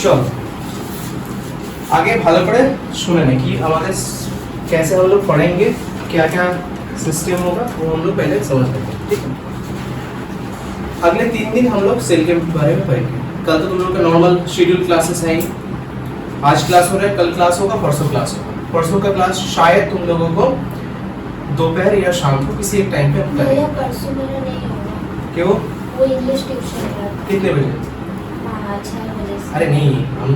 চলো आगे ভালো করে শুনে নেই कि हमारे कैसे हम लोग पढ़ेंगे, क्या क्या सिस्टम होगा वो हम लोग पहले समझ लेंगे, ठीक है। अगले 3 दिन हम लोग सेल के बारे में पढ़ेंगे। कल तो तुम लोग का नॉर्मल शेड्यूल क्लासेस है, आज क्लास हो रहा है, कल क्लास होगा, परसों क्लास होगा। परसों का क्लास शायद तुम लोगों को दोपहर या शाम को किसी एक टाइम पे हम करेंगे। परसों मेरा नहीं होगा। क्यों? वो इंग्लिश ट्यूशन है। कितने बजे? 6 बजे से। अरे नहीं, हम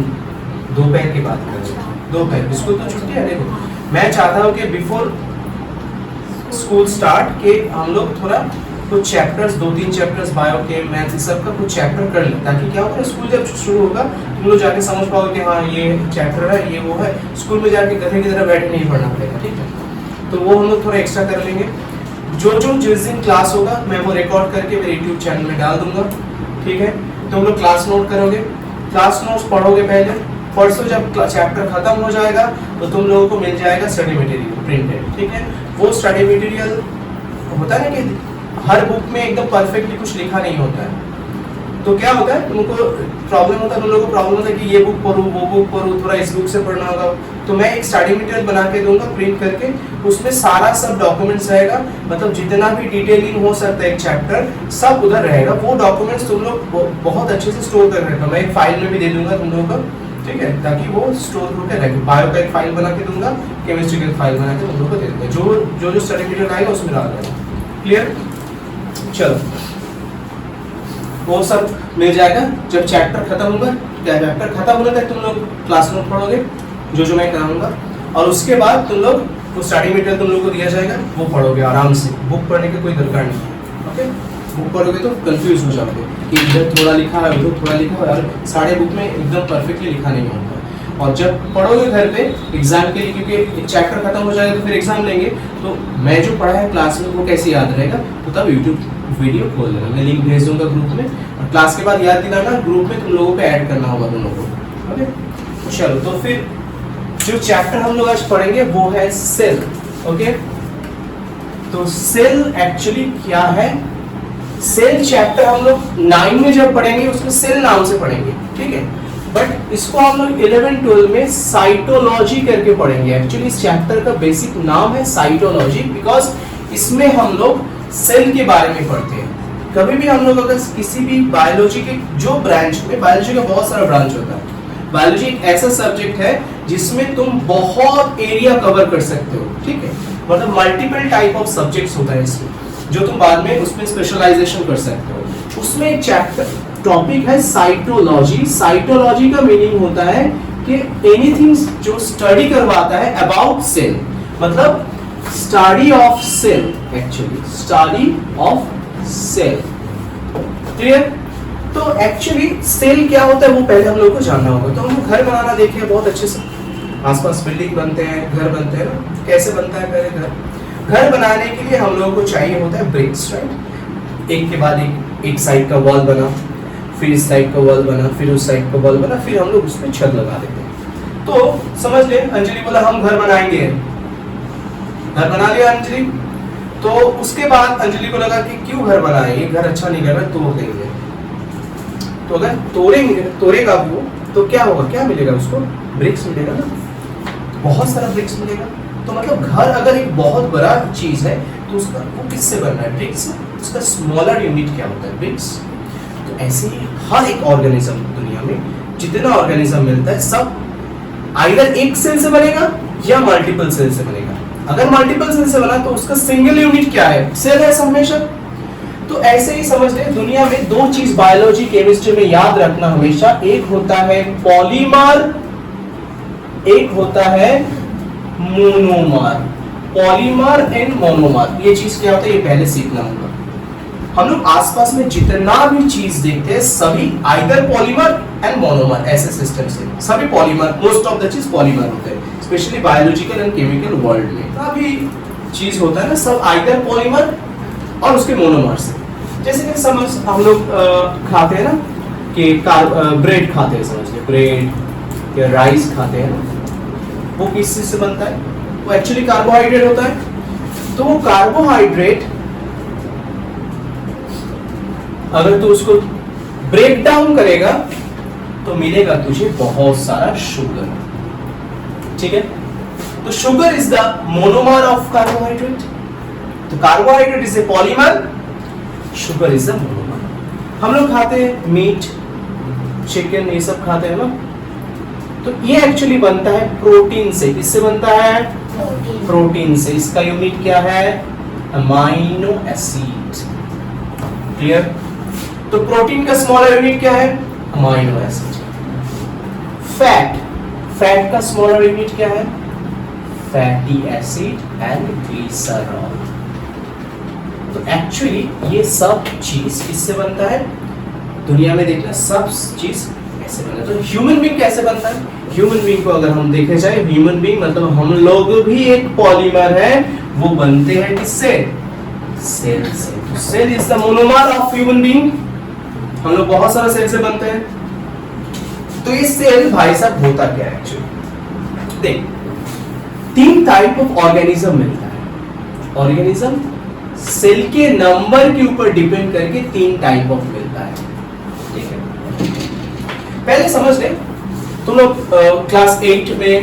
दोपहर की बात कर रहे हैं। दोपहर स्कूल तो छुट्टी है। देखो मैं चाहता हूँ कि बिफोर स्कूल स्टार्ट के हम लोग थोड़ा कुछ चैप्टर्स, 2-3 चैप्टर्स बायो के, मैथ्स, सब का कुछ चैप्टर कर लें, ताकि क्या होगा स्कूल जब शुरू होगा तुम लोग जाके समझ पाओगे कि हाँ ये चैप्टर है, ये वो है। स्कूल में जाके गधे की तरह बैठ नहीं पढ़ना पड़ेगा, ठीक है। तो वो हम लोग थोड़ा एक्स्ट्रा कर लेंगे। जो जिस दिन क्लास होगा मैं वो रिकॉर्ड करके मेरे यूट्यूब चैनल में डाल दूंगा, ठीक है। तुम लोग क्लास नोट करोगे, क्लास नोट्स पढ़ोगे पहले। परसों जब चैप्टर खत्म हो जाएगा तो तुम लोगों को मिल जाएगा स्टडी मटेरियल प्रिंटेड, ठीक है। वो स्टडी मटेरियल होता है ना कि हर बुक में एकदम परफेक्टली कुछ लिखा नहीं होता है, तो क्या होता है तुमको प्रॉब्लम होता है, तुम लोगों को प्रॉब्लम होता है कि ये बुक पढ़ूँ, वो बुक पढ़ूँ, थोड़ा इस बुक से पढ़ना होगा। तो मैं एक स्टडी मटेरियल बना के दूंगा प्रिंट करके, उसमें सारा सब डॉक्यूमेंट्स रहेगा, मतलब जितना भी डिटेलिंग हो सकता है एक चैप्टर सब उधर रहेगा। वो डॉक्यूमेंट्स तुम लोग बहुत अच्छे से स्टोर कर रखना। मैं एक फाइल में भी दे दूंगा तुम लोगों को, ठीक है, ताकि वो स्टोर होकर रहे। बायो का एक फाइल बना के दूंगा, केमिस्ट्री का एक फाइल बना के तुम लोगों को दे दूंगा। जो स्टडी मटेरियल आएगा उसमें डाल देना, क्लियर। चलो वो सब मिल जाएगा जब चैप्टर खत्म होगा। चैप्टर खत्म होने तक तुम लोग क्लास नोट पढ़ोगे जो मैं कराऊंगा, और उसके बाद तुम लोग वो स्टडी मटेरियल तुम लोग को दिया जाएगा, वो पढ़ोगे आराम से। बुक पढ़ने की कोई दरकार नहीं है, ओके। बुक पढ़ोगे तो कंफ्यूज हो जाओगे कि इधर थोड़ा लिखा है, उधर थोड़ा लिखा है, और सारे बुक में एकदम परफेक्टली लिखा नहीं होता। और जब पढ़ोगे घर पे एग्जाम के लिए, क्योंकि एक चैप्टर खत्म हो जाएगा तो फिर एग्जाम लेंगे, तो मैं जो पढ़ा है क्लास में वो कैसे याद रहेगा, तो तब यूट्यूब वीडियो खोल देना, मैं लिंक भेज दूंगा ग्रुप में। और क्लास के बाद याद दिलाना, ग्रुप में तुम लोगों को ऐड करना होगा दोनों को, ओके। चलो तो फिर जो चैप्टर हम लोग आज पढ़ेंगे वो है सेल, ओके। तो सेल एक्चुअली क्या है? सेल चैप्टर हम लोग 9 में जब पढ़ेंगे उसमें सेल नाम से पढ़ेंगे, ठीक है। बट इसको हम लोग 11-12 में साइटोलॉजी करके पढ़ेंगे। एक्चुअली इस चैप्टर का बेसिक नाम है साइटोलॉजी, बिकॉज इसमें हम लोग सेल के बारे में पढ़ते हैं। कभी भी हम लोग अगर किसी भी बायोलॉजी के जो ब्रांच में, बायोलॉजी का बहुत सारा ब्रांच होता है, बायोलॉजी एक ऐसा सब्जेक्ट है जिसमें तुम बहुत एरिया कवर कर सकते हो, ठीक है। मतलब मल्टीपल टाइप ऑफ सब्जेक्ट्स होता है इसमें, जो तुम बाद में उसमें स्पेशलाइजेशन कर सकते हो। उसमें एक चैप्टर टॉपिक है साइटोलॉजी। साइटोलॉजी का मीनिंग होता है कि एनीथिंग जो स्टडी करवाता है अबाउट सेल, मतलब study of cell, actually study of cell, clear. तो एक्चुअली सेल क्या होता है वो पहले हम लोग को जानना होगा। तो हम लोग घर बनाना देखे बहुत अच्छे से, आसपास बिल्डिंग बनते हैं, घर बनते हैं ना, कैसे बनता है पहले घर बनाने के लिए हम लोगों को चाहिए होता है ब्रिक्स, राइट। एक के बाद एक साइड का वॉल बना, फिर इस साइड का वॉल बना, फिर उस साइड का वॉल बना, फिर हम लोग उसमें छत लगा देते हैं। तो समझ ले, अंजलि बोला हम घर बनाएंगे, घर बना लिया अंजलि। तो उसके बाद अंजलि को लगा कि क्यों घर बनाए, ये घर अच्छा नहीं कर रहा, तोड़ देंगे। तो अगर तोड़ेगा वो तो क्या होगा, क्या मिलेगा उसको? ब्रिक्स मिलेगा ना, बहुत सारा ब्रिक्स मिलेगा। तो मतलब घर अगर एक बहुत बड़ा चीज है तो उसका वो किससे बन रहा है? ब्रिक्स से। उसका स्मॉलर यूनिट क्या होता है? ब्रिक्स। तो ऐसे ही हर एक ऑर्गेनिज्म दुनिया में जितना ऑर्गेनिज्म मिलता है सब आइदर एक सेल से बनेगा या मल्टीपल सेल से बनेगा। अगर मल्टीपल सेल से बना तो उसका सिंगल यूनिट क्या है? सेल है हमेशा। तो ऐसे ही समझ ले, दुनिया में 2 चीज बायोलॉजी केमिस्ट्री में याद रखना हमेशा, एक होता है पॉलीमर, एक होता है मोनोमर। पॉलीमर एंड मोनोमर, ये चीज क्या होता है ये पहले सीखना होगा। हम लोग आसपास में जितना भी चीज देखते हैं सभी आइदर पॉलीमर एंड मोनोमर, ऐसे सिस्टम से सभी पॉलीमर, मोस्ट ऑफ द चीज पॉलीमर होते हैं, specially biological and chemical world में सभी चीज होता है ना, सब आइदर पॉलीमर और उसके मोनोमर से। जैसे कि समझ हम लोग खाते हैं ना कि ब्रेड खाते हैं, समझ ले ब्रेड या राइस खाते हैं ना, वो किस चीज से बनता है? वो एक्चुअली कार्बोहाइड्रेट होता है। तो वो कार्बोहाइड्रेट अगर तू उसको ब्रेक डाउन करेगा तो मिलेगा तुझे बहुत सारा शुगर। ठीक है, तो sugar is the monomer of carbohydrate. तो carbohydrate is a polymer, sugar is the monomer. हम लोग खाते हैं मीट, चिकन, ये सब खाते हैं ना, तो ये एक्चुअली बनता है प्रोटीन से। किससे बनता है? प्रोटीन से। इसका यूनिट क्या है? Amino acid. क्लियर? तो प्रोटीन का स्मॉलर यूनिट क्या है? Amino acid. फैट, फैट का स्मॉलर यूनिट क्या है? Fatty acid and glycerol. तो एक्चुअली ये सब चीज किससे बनता है? दुनिया में देखना सब चीज कैसे बनता है। तो ह्यूमन बीइंग कैसे बनता है? ह्यूमन बीइंग को अगर हम देखे जाए, ह्यूमन बीइंग मतलब हम लोग भी एक पॉलीमर है, वो बनते हैं किससे? सेल से। तो cell is the monomer of human being. हम लोग बहुत सारा सेल से बनते हैं। तो ये सेल भाई साहब होता क्या है एक्चुअली? देख, 3 टाइप ऑफ ऑर्गेनिज्म मिलता है। ऑर्गेनिज्म सेल के नंबर के ऊपर डिपेंड करके 3 टाइप ऑफ मिलता है। ठीक है, पहले समझ ले, तुम लोग क्लास 8 में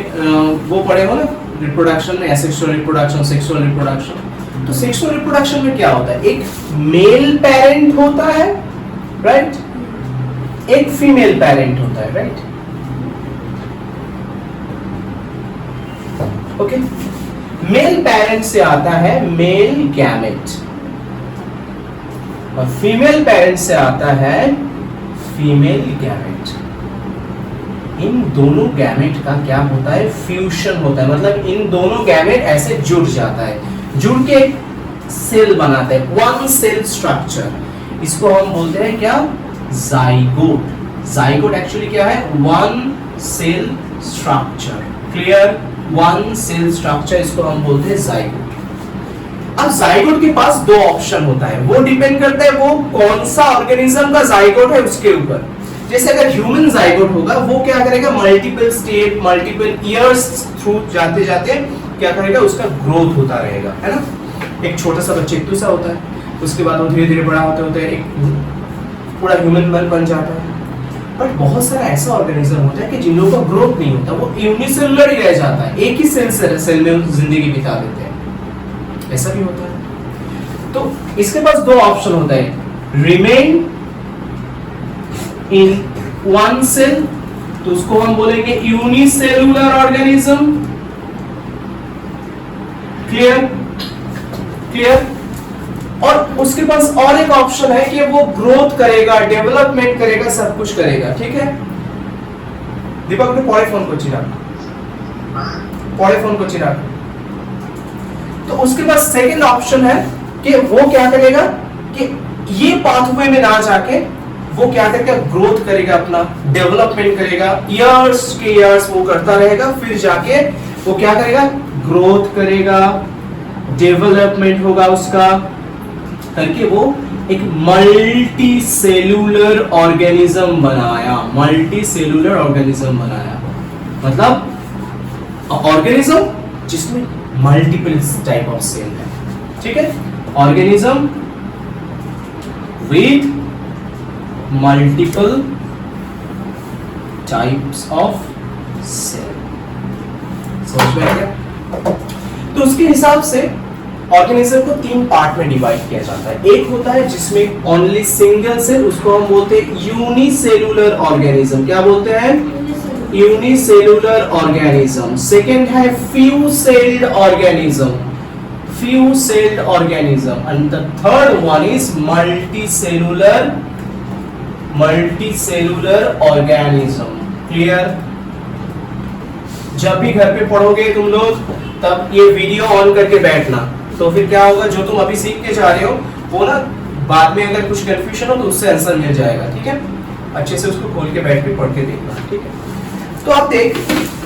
वो पढ़े हो ना, रिप्रोडक्शन में, एसेक्सुअल रिप्रोडक्शन, सेक्सुअल रिप्रोडक्शन। तो सेक्सुअल रिप्रोडक्शन में क्या होता है? एक मेल पेरेंट होता है, राइट? एक फीमेल पेरेंट होता है, राइट? ओके, मेल पेरेंट से आता है मेल गैमेट और फीमेल पेरेंट से आता है फीमेल गैमेट। इन दोनों गैमेट का क्या होता है? फ्यूजन होता है। मतलब इन दोनों गैमेट ऐसे जुड़ जाता है, जुड़ के एक सेल बनाते हैं, वन सेल स्ट्रक्चर। इसको हम बोलते हैं क्या? जाइगोट। जाइगोट एक्चुअली क्या है? One cell structure. Clear? One cell structure, इसको हम बोलते हैं जाइगोट। अब जाइगोट के पास 2 ऑप्शन होता है, वो डिपेंड करता है वो कौन सा ऑर्गेनिज्म का जाइगोट है उसके ऊपर। जैसे अगर ह्यूमन जाइगोट होगा, वो क्या करेगा? Multiple step, multiple years through जाते जाते क्या करेगा? उसका ग्रोथ होता रहेगा, है ना? एक छोटा सा बच्चा इतना सा होता है, उसके बाद वो धीरे धीरे बड़ा होते होते एक पूरा ह्यूमन बन जाता है। बट बहुत सारा ऐसा ऑर्गेनिज्म होता है कि जिन लोगों का ग्रोथ नहीं होता, वो यूनिसेलुलर ही रह जाता है, एक ही सेल में जिंदगी बिता देते हैं। ऐसा भी होता है। तो इसके पास 2 ऑप्शन होता है, रिमेन इन वन सेल, तो उसको हम बोलेंगे यूनिसेलुलर ऑर्गेनिज्म। क्लियर? क्लियर? और उसके पास और एक ऑप्शन है कि वो ग्रोथ करेगा, डेवलपमेंट करेगा, सब कुछ करेगा। ठीक है, दीपक ने पड़े फोन को चिरा। तो उसके पास सेकंड ऑप्शन है कि वो क्या करेगा कि ये पाथवे में ना जाके वो क्या करेगा? ग्रोथ करेगा, अपना डेवलपमेंट करेगा, ईयर्स के ईयर्स वो करता रहेगा, फिर जाके वो क्या करेगा? ग्रोथ करेगा, डेवलपमेंट होगा उसका, करके वो एक मल्टी सेलुलर ऑर्गेनिज्म बनाया। मल्टी सेलुलर ऑर्गेनिज्म बनाया मतलब ऑर्गेनिज्म जिसमें मल्टीपल टाइप ऑफ सेल है। ठीक है, organism with multiple types of cell. समझ में आ गया? तो उसके हिसाब से ऑर्गेनिज्म को 3 पार्ट में डिवाइड किया जाता है। एक होता है जिसमें ओनली सिंगल सेल, उसको हम बोलते हैं यूनिसेलुलर ऑर्गेनिज्म। क्या बोलते हैं? Unicellular organism. सेकंड है few celled organism, few celled organism, and the third one is multicellular organism. Clear? जब भी घर पे पढ़ोगे तुम लोग, तब ये वीडियो ऑन करके बैठना, तो फिर क्या होगा? जो तुम अभी सीख के जा रहे हो वो ना बाद में अगर कुछ कंफ्यूजन हो तो उससे आंसर मिल जाएगा। ठीक है, अच्छे से उसको खोल के बैठ के पढ़ के देखना। ठीक है, तो आप देख,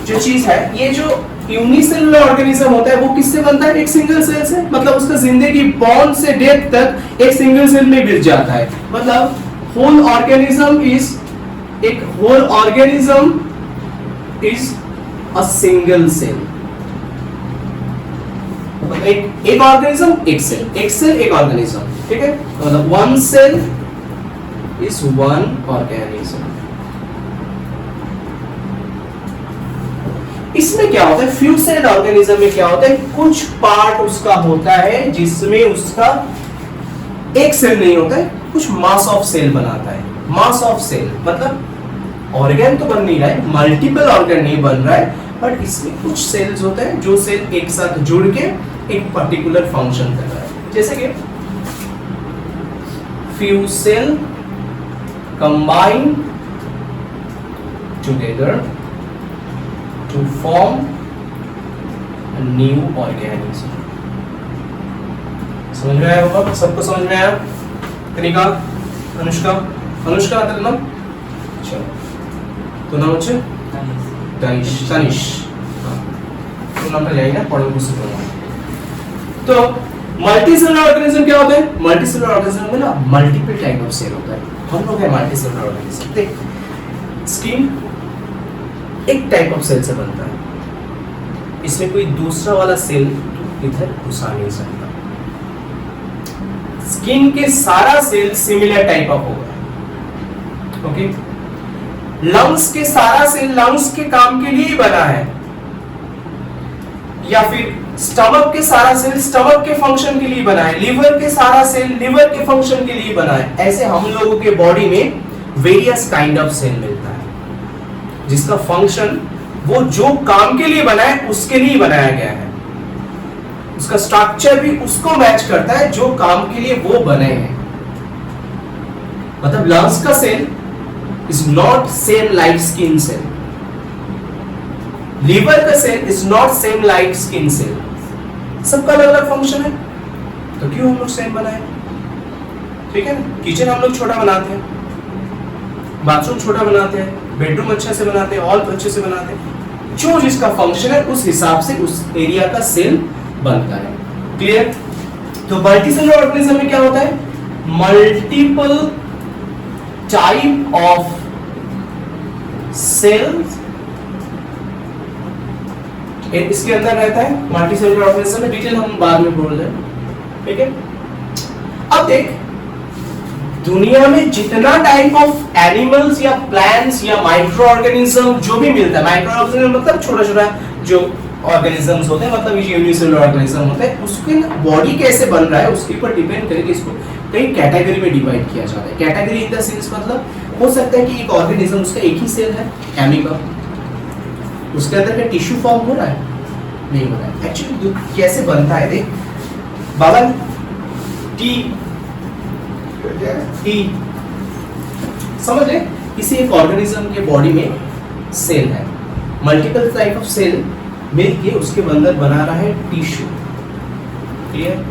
जो चीज है, ये जो यूनिसेलुलर ऑर्गेनिज्म होता है वो किससे बनता है? एक सिंगल सेल से। मतलब उसका जिंदगी बॉर्न से डेथ तक एक सिंगल सेल में बीत जाता है। मतलब whole organism is a single cell. एक ऑर्गेनिज्म एक सेल एक ऑर्गेनिज्म। ठीक है, मतलब one cell is one organism. इसमें क्या होता है, फ्यू सेल ऑर्गेनिज्म में क्या होता है, कुछ पार्ट उसका होता है जिसमें उसका एक सेल नहीं होता है, कुछ मास ऑफ सेल बनाता है। मास ऑफ सेल मतलब ऑर्गन तो बन नहीं रहा है, मल्टीपल ऑर्गन नहीं बन रहा है, बट इसमें कुछ सेल्स होते हैं जो सेल एक साथ जुड़ के एक पर्टिकुलर फंक्शन कर रहा है। जैसे कि few cell combine together to form a new organism. समझ में आया होगा सबको? समझ में आया? कनिका, अनुष्का, अनुष्का आता नाम? चलो तो नाम হচ্ছে तनिष, तनिष तो नामটা জানি না, পরে বুঝতে পারবো। तो मल्टी सेलुलर ऑर्गेनिज्म क्या होता है? मल्टी सेलुलर ऑर्गेनिज्म में ना मल्टीपल टाइप ऑफ सेल होता है। हम लोग है मल्टी सेलुलर ऑर्गेनिज्म। देख, स्किन एक टाइप ऑफ सेल से बनता है, इसमें कोई दूसरा वाला सेल इधर घुसा नहीं सकता। स्किन के सारा सेल सिमिलर टाइप ऑफ होगा, ओके। लंग्स के सारा सेल लंग्स के काम के लिए ही बना है, या फिर स्टमक के सारा सेल स्टमक के फंक्शन के लिए बना है, लिवर के सारा सेल लिवर के फंक्शन के लिए बना है। ऐसे हम लोगों के बॉडी में वेरियस काइंड ऑफ सेल मिलता है, जिसका फंक्शन वो जो काम के लिए बना है उसके लिए बनाया गया है, उसका स्ट्रक्चर भी उसको मैच करता है जो काम के लिए वो बने हैं। मतलब लंग्स का cell is not same like skin cell, liver का cell is not same like skin cell, सबका अलग अलग फंक्शन है। तो क्यों हम लोग सेम बनाए? ठीक है ना। किचन हम लोग छोटा बनाते हैं, बाथरूम छोटा बनाते हैं, बेडरूम अच्छे से बनाते हैं, हॉल अच्छे से बनाते हैं, जो जिसका फंक्शन है उस हिसाब से उस एरिया का सेल बनता है। क्लियर? तो मल्टी सेलुलर ऑर्गेनिज्म में क्या होता है? मल्टीपल टाइप ऑफ सेल्स इसके अंदर रहता है। मल्टी सेलुलर ऑर्गेनिज्म में डिटेल हम बाद में बोल रहे हैं, ठीक है। अब देख, दुनिया में जितना टाइप ऑफ एनिमल्स या प्लांट्स या माइक्रो ऑर्गेनिज्म जो भी मिलता है, माइक्रो ऑर्गेनिज्म मतलब छोटा छोटा जो ऑर्गेनिजम्स होते हैं, मतलब ये यूनिसेलुलर ऑर्गेनिज्म होते हैं, उसके बॉडी कैसे बन रहा है उसके ऊपर डिपेंड करके इसको कई कैटेगरी में डिवाइड किया जाता है। कैटेगरी इन द सेंस मतलब हो सकता है कि एक ऑर्गेनिज्म उसका एक ही सेल है, एमीबा, उसके अंदर क्या टिश्यू फॉर्म हो रहा है? नहीं हो रहा है। एक्चुअली कैसे बनता है देख, बाबा टी समझ ले, किसी एक ऑर्गेनिज्म के बॉडी में सेल है, मल्टीपल टाइप ऑफ सेल मिलके उसके अंदर बना रहा है टिश्यू। क्लियर?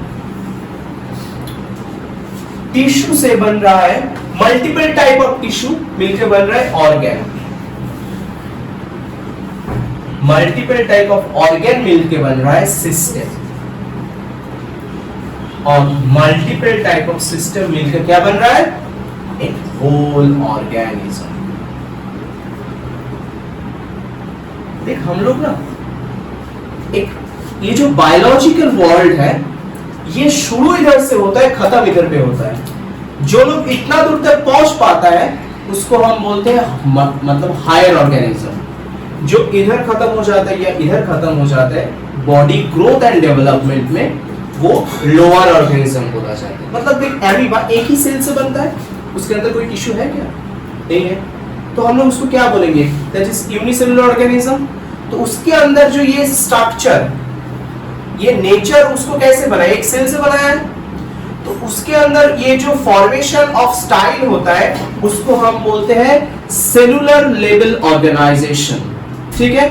टिश्यू से बन रहा है, मल्टीपल टाइप ऑफ टिश्यू मिलके बन रहा है organ. Multiple type of organ मिलके बन रहा है सिस्टम, और मल्टीपल टाइप ऑफ सिस्टम मिलकर क्या बन रहा है? एक होल ऑर्गेनिज्म। देख, हम लोग ना एक ये जो बायोलॉजिकल वर्ल्ड है, ये शुरू इधर से होता है, खत्म इधर पे होता है। जो लोग इतना दूर तक पहुंच पाता है उसको हम बोलते हैं मतलब हायर ऑर्गेनिज्म। जो इधर खत्म हो जाता है या इधर खत्म हो जाता है बॉडी ग्रोथ एंड डेवलपमेंट में, वो लोअर ऑर्गेनिज्म बोला जाता है। मतलब देख, एमीबा एक ही सेल से बनता है, उसके अंदर कोई टिश्यू है क्या? नहीं है। तो हम लोग उसको क्या बोलेंगे? That is unicellular organism. तो उसके अंदर जो ये स्ट्रक्चर, ये नेचर उसको कैसे बनाया? एक सेल से बनाया है। तो उसके अंदर ये जो फॉर्मेशन ऑफ स्टाइल होता है उसको हम बोलते हैं सेलुलर लेवल ऑर्गेनाइजेशन। ठीक है?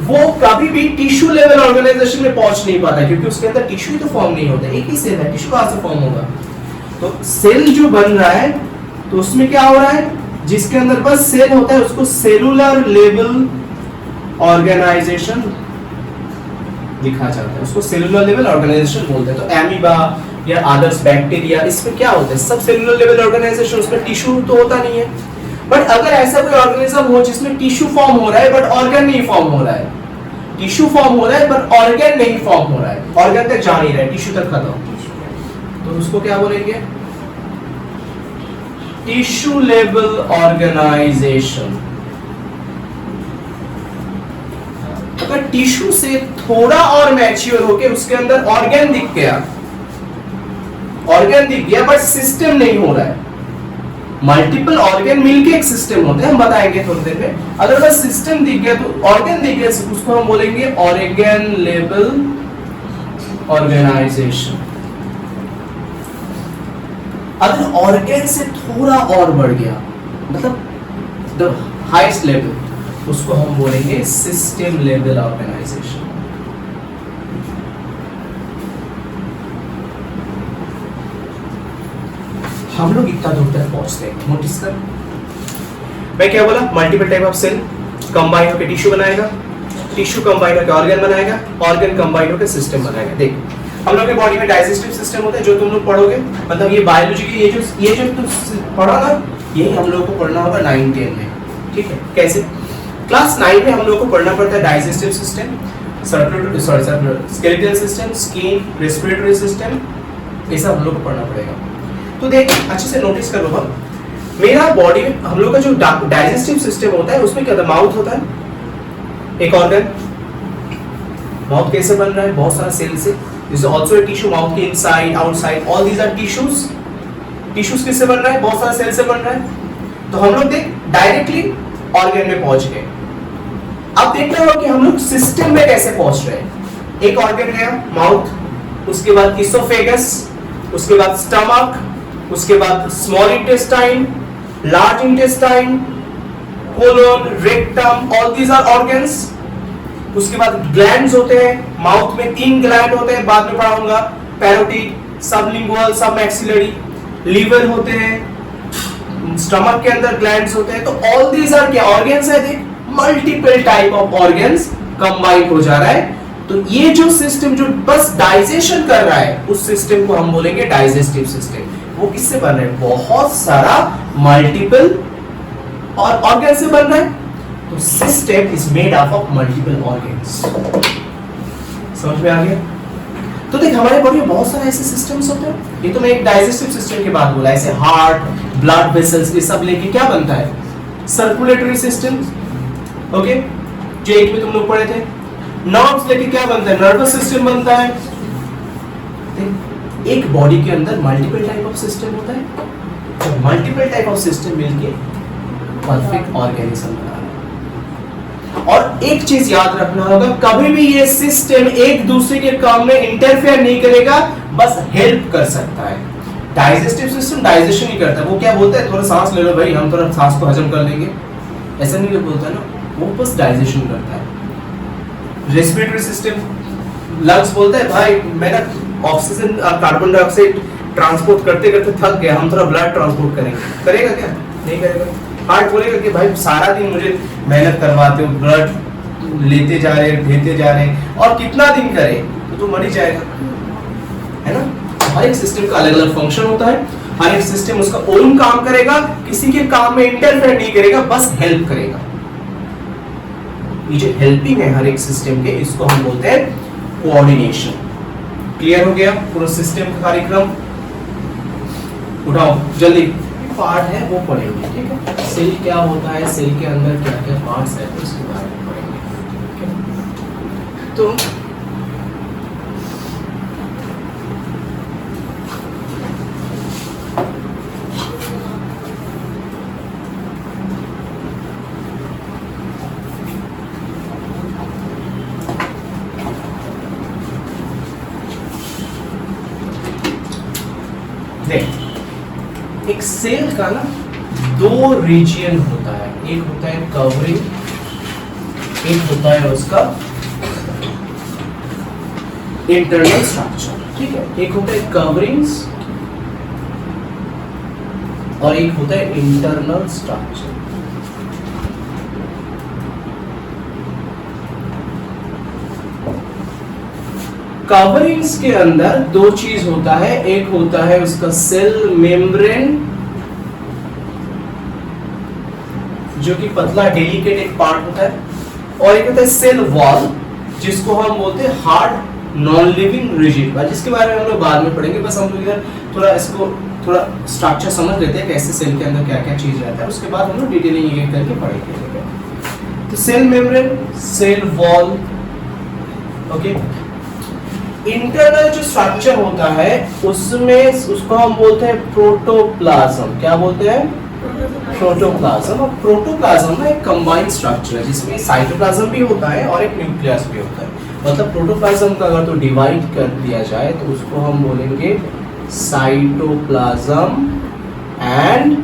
वो कभी भी टिश्यू लेवल ऑर्गेनाइजेशन में पहुंच नहीं पाता, क्योंकि उसके अंदर टिश्यू ही तो फॉर्म नहीं होता, एक ही सेल है, टिश्यू कहां से फॉर्म होगा? तो सेल जो बन रहा है तो उसमें क्या हो रहा है? जिसके अंदर बस सेल होता है उसको सेलुलर लेवल ऑर्गेनाइजेशन लिखा जाता है, उसको सेलुलर लेवल ऑर्गेनाइजेशन बोलते हैं। तो एमीबा या अदर्स बैक्टीरिया, इसमें क्या होता है? सब सेलुलर लेवल ऑर्गेनाइजेशन, उसमें टिश्यू तो होता नहीं है। बट अगर ऐसा कोई ऑर्गेनिज्म हो जिसमें टिश्यू फॉर्म हो रहा है बट ऑर्गन नहीं फॉर्म हो रहा है, टिश्यू फॉर्म हो रहा है बट ऑर्गन नहीं फॉर्म हो रहा है, ऑर्गन तक जा नहीं रहा है, टिश्यू तक खत्म, तो उसको क्या बोलेंगे? Tissue level organization. अगर टिश्यू से थोड़ा और मैच्योर होके उसके अंदर ऑर्गन दिख गया, ऑर्गन दिख गया बट सिस्टम नहीं हो रहा है। मल्टीपल ऑर्गन मिलके एक सिस्टम होता है, हम बताएंगे थोड़ी देर में। अगर बस सिस्टम दिख गया तो ऑर्गन दिख गया, उसको हम बोलेंगे ऑर्गन लेवल ऑर्गेनाइजेशन। अगर ऑर्गन से थोड़ा और बढ़ गया, मतलब द हाईएस्ट लेवल, उसको हम बोलेंगे सिस्टम लेवल ऑर्गेनाइजेशन। हम लोग इतना दूर तक पहुंचते हैं, नोटिस कर। मैं क्या बोला, multiple type of cell combine होकर टिश्यू बनाएगा, टिश्यू कंबाइन होकर ऑर्गन बनाएगा, ऑर्गन कंबाइन होकर सिस्टम बनाएगा। देख, हम लोग के बॉडी में डाइजेस्टिव सिस्टम होता है, जो तुम लोग पढ़ोगे, मतलब ये बायोलॉजी की ये जो तुम पढ़ा ना, यही हम लोग को पढ़ना होगा 9-10 में, ठीक है। कैसे? क्लास 9 में हम लोग को पढ़ना पड़ता है digestive system, skeletal system, skin, respiratory system, ये सब हम लोग को पढ़ना पड़ेगा। तो देख अच्छे से नोटिस करो, हम मेरा बॉडी में हम लोग का जो डाइजेस्टिव सिस्टम होता है उसमें क्या होता है, माउथ होता है, एक ऑर्गन। माउथ कैसे बन रहा है? बहुत सारा सेल से। This is also a tissue, mouth के inside outside all these are tissues. Tissues किससे बन रहा है? बहुत सारा सेल से बन रहा है। तो हम लोग देख डायरेक्टली ऑर्गन में पहुंच गए। अब देखना होगा कि हम लोग सिस्टम में कैसे पहुंच रहे हैं। एक ऑर्गन गया माउथ, उसके बाद इसोफेगस, उसके बाद स्टमक, उसके बाद small intestine, large intestine, colon, rectum, all these are organs. उसके बाद ग्लैंड्स होते हैं, माउथ में 3 ग्लैंड होते हैं, बाद में पढ़ाऊंगा, पैरोटिड, सबलिंगुअल, सबमैक्सिलरी, लीवर होते हैं, स्टमक के अंदर ग्लैंड्स होते हैं। तो ऑल दीज आर क्या ऑर्गन्स है? देख, multiple type of organs combine हो जा रहा है। तो ये जो सिस्टम जो बस डाइजेशन कर रहा है, उस सिस्टम को हम बोलेंगे डाइजेस्टिव सिस्टम। वो किससे बन रहा है? बहुत सारा मल्टीपल और ऑर्गन से बन रहा है। तो system is made up of multiple organs. समझ में आ गया? तो देख, हमारे बॉडी में बहुत सारे ऐसे सिस्टम्स होते हैं। ये तो मैं एक डाइजेस्टिव सिस्टम की बात बोला, ऐसे हार्ट, ब्लड वेसल्स, ये सब लेके क्या बनता है? Circulatory system. ओके, जो एक में तुम लोग पढ़े थे। नर्व्स लेके क्या बनता है? नर्वस सिस्टम बनता है। एक बॉडी के अंदर मल्टीपल टाइप ऑफ सिस्टम होता है, तो मल्टीपल टाइप ऑफ सिस्टम मिलके परफेक्ट ऑर्गेनिज्म बना रहा है। और एक चीज याद रखना होगा, कभी भी ये सिस्टम एक दूसरे के काम में इंटरफेयर नहीं करेगा, बस हेल्प कर सकता है। डाइजेस्टिव सिस्टम डाइजेशन ही करता है। वो क्या बोलता है? थोड़ा सांस ले लो भाई, हम थोड़ा सांस को हजम कर लेंगे, ऐसा नहीं बोलता ना, वो बस डाइजेशन करता है। रेस्पिरेटरी सिस्टम, लंग्स बोलता है भाई मैं ना ऑक्सीजन कार्बन डाइऑक्साइड ट्रांसपोर्ट करते करते थक गया, हम थोड़ा ब्लड ट्रांसपोर्ट करेंगे। करेगा क्या? नहीं करेगा। हार्ट बोलेगा कि भाई सारा दिन मुझे मेहनत करवाते हो, ब्लड लेते जा रहे, भेजते जा रहे, और कितना दिन करे, तो मर ही जाएगा, है ना। हर एक सिस्टम का अलग अलग फंक्शन होता है, हर एक सिस्टम उसका ओन काम करेगा, किसी के काम में इंटरफेयर नहीं करेगा, बस हेल्प करेगा। ये जो हेल्पिंग है हर एक सिस्टम के, इसको हम बोलते हैं कोऑर्डिनेशन। क्लियर हो गया पूरा सिस्टम का कार्यक्रम? उठाओ जल्दी, पार्ट है वो पढ़ेंगे, ठीक है। सेल क्या होता है, सेल के अंदर क्या क्या पार्ट्स है, तो इसके बारे में पढ़ेंगे। तो एक सेल का ना 2 रीजन होता है, एक होता है कवरिंग, एक होता है उसका इंटरनल स्ट्रक्चर, ठीक है। एक होता है कवरिंग्स और एक होता है इंटरनल स्ट्रक्चर। कवरिंग्स के अंदर 2 चीज होता है, एक होता है उसका सेल मेम्ब्रेन, जो कि पतला डेलिकेट एक पार्ट होता है, और एक होता है सेल वॉल, जिसको हम बोलते हैं हार्ड नॉन लिविंग रिजिड, जिसके बारे में हम लोग बाद में पढ़ेंगे। बस हम लोग इधर थोड़ा इसको थोड़ा स्ट्रक्चर समझ लेते हैं, कैसे सेल के अंदर क्या क्या चीज रहता है, उसके बाद हम लोग डिटेलिंग ये करके पढ़ेंगे। तो cell membrane, cell wall, okay. Internal जो स्ट्रक्चर होता है उसमें उसको हम बोलते हैं प्रोटोप्लाज्म। क्या बोलते हैं? प्रोटोप्लाज्म। और प्रोटोप्लाज्म ना एक कंबाइंड स्ट्रक्चर है जिसमें साइटोप्लाज्म भी होता है और एक न्यूक्लियस भी होता है। मतलब प्रोटोप्लाज्म का अगर तो डिवाइड कर दिया जाए तो उसको हम बोलेंगे cytoplasm and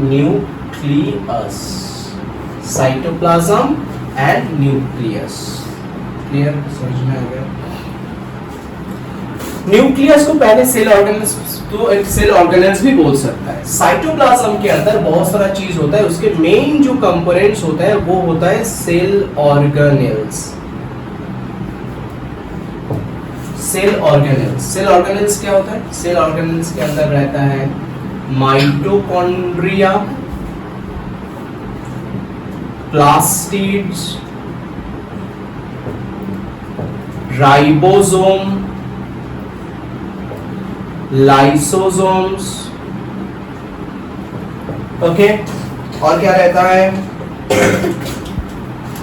nucleus. Cytoplasm and nucleus. Clear? समझ में आ गया? न्यूक्लियस को पहले सेल ऑर्गेनेल्स, तो एक सेल ऑर्गेनेल्स भी बोल सकता है। साइटोप्लाज्म के अंदर बहुत सारा चीज होता है, उसके मेन जो कंपोनेंट्स होता है वो होता है cell organelles. Cell organelles. Cell organelles क्या होता है? सेल ऑर्गेनेल्स के अंदर रहता है mitochondria, plastids, ribosome, lysosomes. Okay. और क्या रहता है?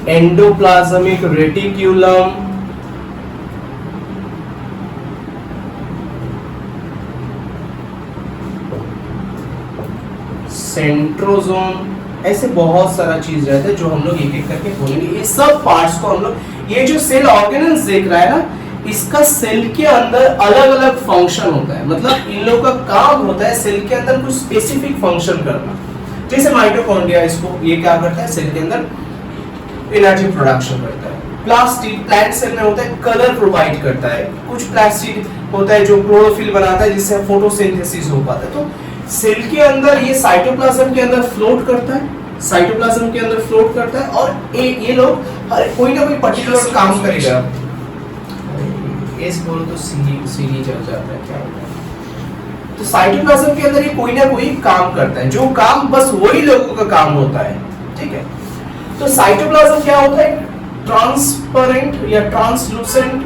Endoplasmic reticulum, centrosome. ऐसे बहुत सारा चीज रहता है जो हम लोग एक एक करके बोलेंगे। ये सब पार्ट्स को हम लोग, ये जो सेल ऑर्गेनेल्स देख रहा है ना, इसका सेल के अंदर अलग अलग फंक्शन होता है। मतलब इन लोगों का काम होता है सेल के अंदर कुछ स्पेसिफिक फंक्शन करना। जैसे माइटोकॉन्ड्रिया, इसको ये क्या करता है? सेल के अंदर एनर्जी प्रोडक्शन करता है। प्लास्टिड प्लांट सेल में होता है, कलर प्रोवाइड करता है। कुछ प्लास्टिड होता है जो क्लोरोफिल बनाता है जिससे फोटोसिंथेसिस हो पाता है। तो सेल के अंदर ये साइटोप्लाज्म के अंदर फ्लोट करता है, साइटोप्लाज्म के अंदर फ्लोट करता है। और ये लोग हर कोई ना कोई पर्टिकुलर काम करेगा। इस बोलो तो सीढ़ी चल जाता है, क्या होता है? तो साइटोप्लाज्म के अंदर ये कोई ना कोई काम करता है, जो काम बस वही लोगों का काम होता है। ठीक है। तो साइटोप्लाज्म क्या होता है? ट्रांसपेरेंट या ट्रांसलूसेंट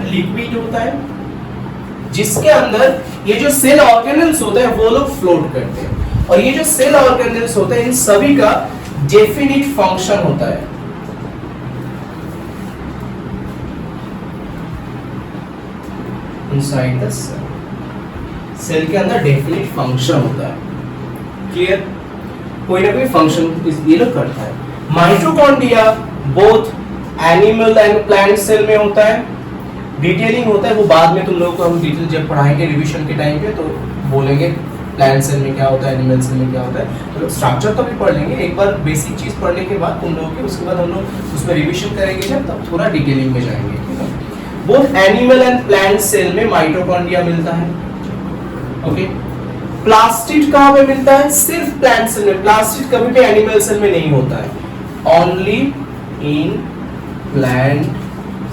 लिक्विड होता है जिसके अंदर ये जो सेल ऑर्गेनेल्स होते हैं वो लोग फ्लोट करते हैं। और ये जो सेल ऑर्गेनेल्स होते हैं इन सभी का डेफिनिट फंक्शन होता है। इनसाइड द सेल, सेल के अंदर डेफिनिट फंक्शन होता है। क्लियर? कोई ना कोई फंक्शन ये लोग करता है। Mitochondria both animal and plant cell में होता है। डिटेलिंग होता है वो बाद में तुम लोगों को हम डिटेल जब पढ़ाएंगे रिवीजन के टाइम पे तो बोलेंगे प्लांट सेल में क्या होता है, एनिमल सेल में क्या होता है। तो स्ट्रक्चर तो भी पढ़ लेंगे एक बार, बेसिक चीज पढ़ने के बाद तुम लोगों के, उसके बाद हम लोग उसमें रिवीजन करेंगे जब, तब थोड़ा डिटेलिंग में जाएंगे। Both animal and plant cell में माइटोकॉन्ड्रिया मिलता है। ओके। प्लास्टिड कहाँ पे मिलता है? सिर्फ प्लांट सेल में। प्लास्टिड कभी भी एनिमल सेल में नहीं होता है, only in plant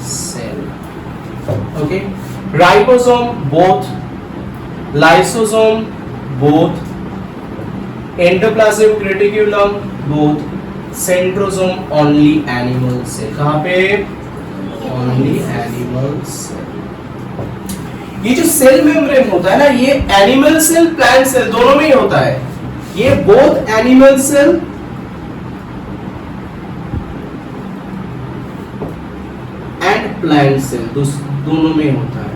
cell. Okay. Ribosome both, lysosome both, endoplasmic reticulum both, centrosome only animal cell. कहाँ पे? Only animal cell. ये जो सेल मेम्ब्रेन होता है ना, ये एनिमल सेल प्लांट सेल दोनों में ही होता है। ये both animal cell and plant cell दोनों में होता है।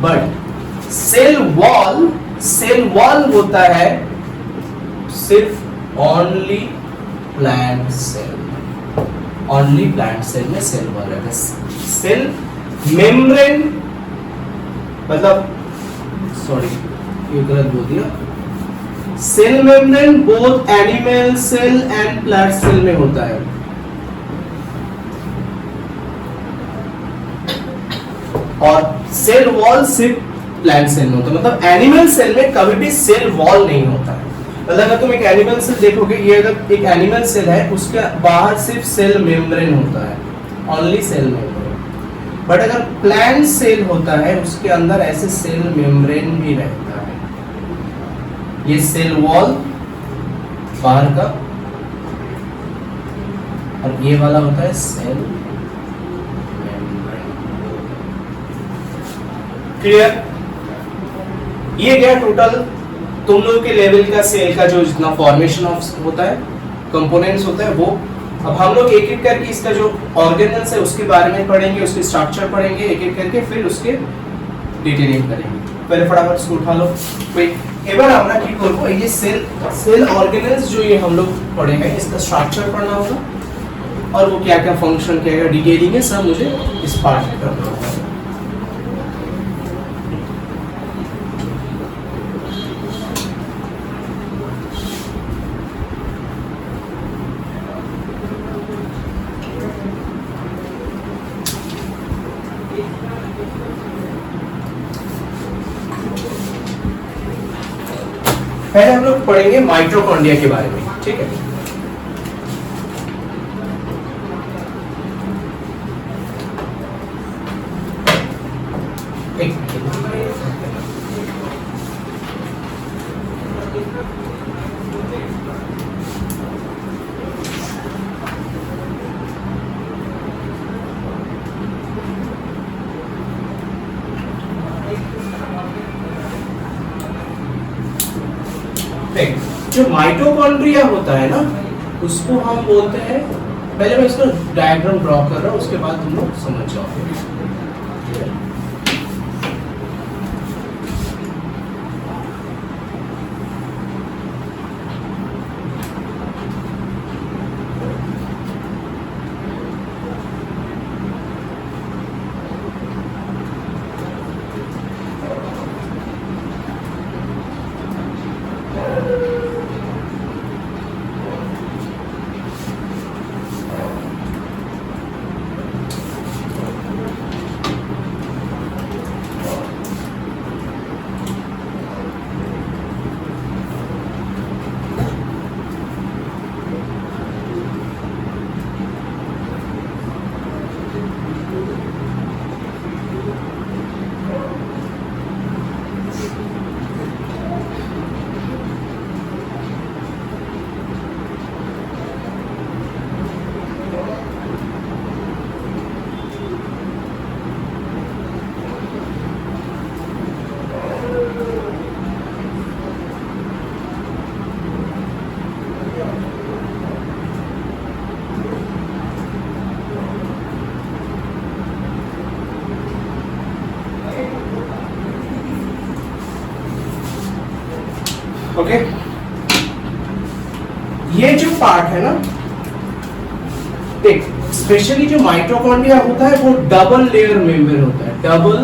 बट सेल वॉल होता है सिर्फ only plant cell. Only plant cell में सेल वॉल रहता है। सेल मेम्ब्रेन मतलब, सॉरी ये गलत बोल दिया। Cell membrane both animal cell and plant cell में होता है। और सेल वॉल सिर्फ प्लांट सेल में होता है। मतलब एनिमल सेल में कभी भी सेल वॉल नहीं होता है। मतलब अगर तुम एक एनिमल सेल देखोगे, ये अगर एक एनिमल सेल है उसके बाहर सिर्फ सेल मेम्ब्रेन होता है, ओनली सेल मेम्ब्रेन। बट अगर प्लांट सेल होता है उसके अंदर ऐसे सेल मेम्ब्रेन भी रहता है। ये सेल वॉल बाहर का, और ये वाला होता है सेल मेम्ब्रेन। क्लियर? ये गया टोटल तुम लोगों के लेवल का सेल का जो जितना फॉर्मेशन ऑफ होता है, कंपोनेंट्स होता है, वो अब हम लोग एक एक करके इसका जो ऑर्गेनल्स है उसके बारे में पढ़ेंगे, उसके स्ट्रक्चर पढ़ेंगे एक एक करके, फिर उसके डिटेलिंग करेंगे। पहले फटाफट इसको उठा लो। এবার আমরা কি করব, এই যে सेल ऑर्गेनल्स जो ये हम लोग पढ़ेंगे इसका स्ट्रक्चर पढ़ना होगा और वो क्या क्या फंक्शन क्या क्या डिटेलिंग है सब मुझे इस पार्ट में करना होगा। पहले हम लोग पढ़ेंगे माइटोकॉन्ड्रिया के बारे में, ठीक है। जो माइटोकॉन्ड्रिया होता है ना उसको हम बोलते हैं, पहले मैं इसको डायग्राम ड्रॉ कर रहा हूँ उसके बाद तुम लोग समझ जाओगे। ओके, ये जो पार्ट है ना, देख स्पेशली जो माइटोकॉन्ड्रिया होता है वो डबल लेयर मेम्ब्रेन होता है, डबल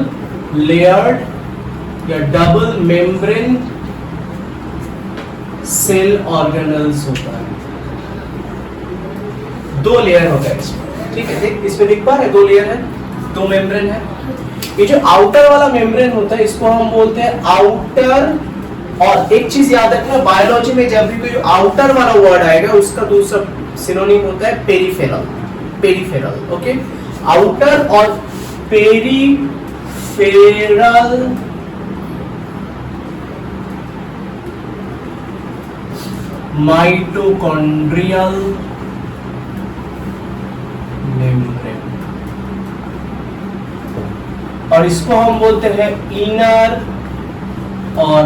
लेयर्ड या डबल मेम्ब्रेन सेल ऑर्गेनल्स होता है। दो लेयर होता है इसमें, ठीक है। देख इसमें दिख पा रहा है, दो लेयर है, दो मेम्ब्रेन है। ये जो आउटर वाला मेम्ब्रेन होता है इसको हम बोलते हैं आउटर। और एक चीज याद रखना, बायोलॉजी में जब भी कोई आउटर वाला वर्ड आएगा उसका दूसरा सिनोनिम होता है पेरिफेरल। Peripheral, okay. आउटर और पेरिफेरल माइटोकॉन्ड्रियल मेम्ब्रेन, और इसको हम बोलते हैं इनर और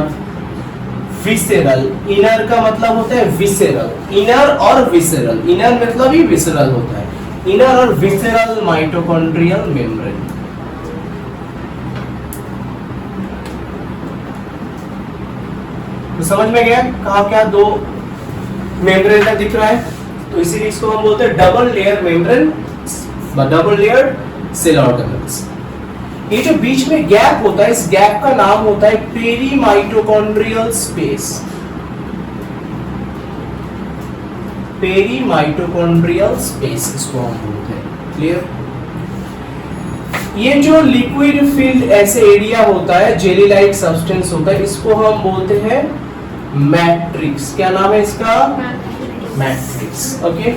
विसेरल। इनर का मतलब होता है विसेरल, इनर और विसेरल। इनर मतलब ही विसेरल होता है, इनर और विसेरल माइटोकॉन्ड्रियल मेम्ब्रेन। तो समझ में गया कहा क्या दो मेम्ब्रेन का दिख रहा है, तो इसीलिए इसको हम बोलते हैं double layer membrane, double layer cell organelles. ये जो बीच में गैप होता है, इस गैप का नाम होता है पेरीमाइटोकॉन्ड्रियल स्पेस। पेरीमाइटोकॉन्ड्रियल स्पेस इसको हम बोलते हैं, क्लियर। ये जो लिक्विड फिल्ड ऐसे एरिया होता है, जेली लाइक सब्सटेंस होता है, इसको हम बोलते हैं मैट्रिक्स। क्या नाम है इसका? Matrix, okay.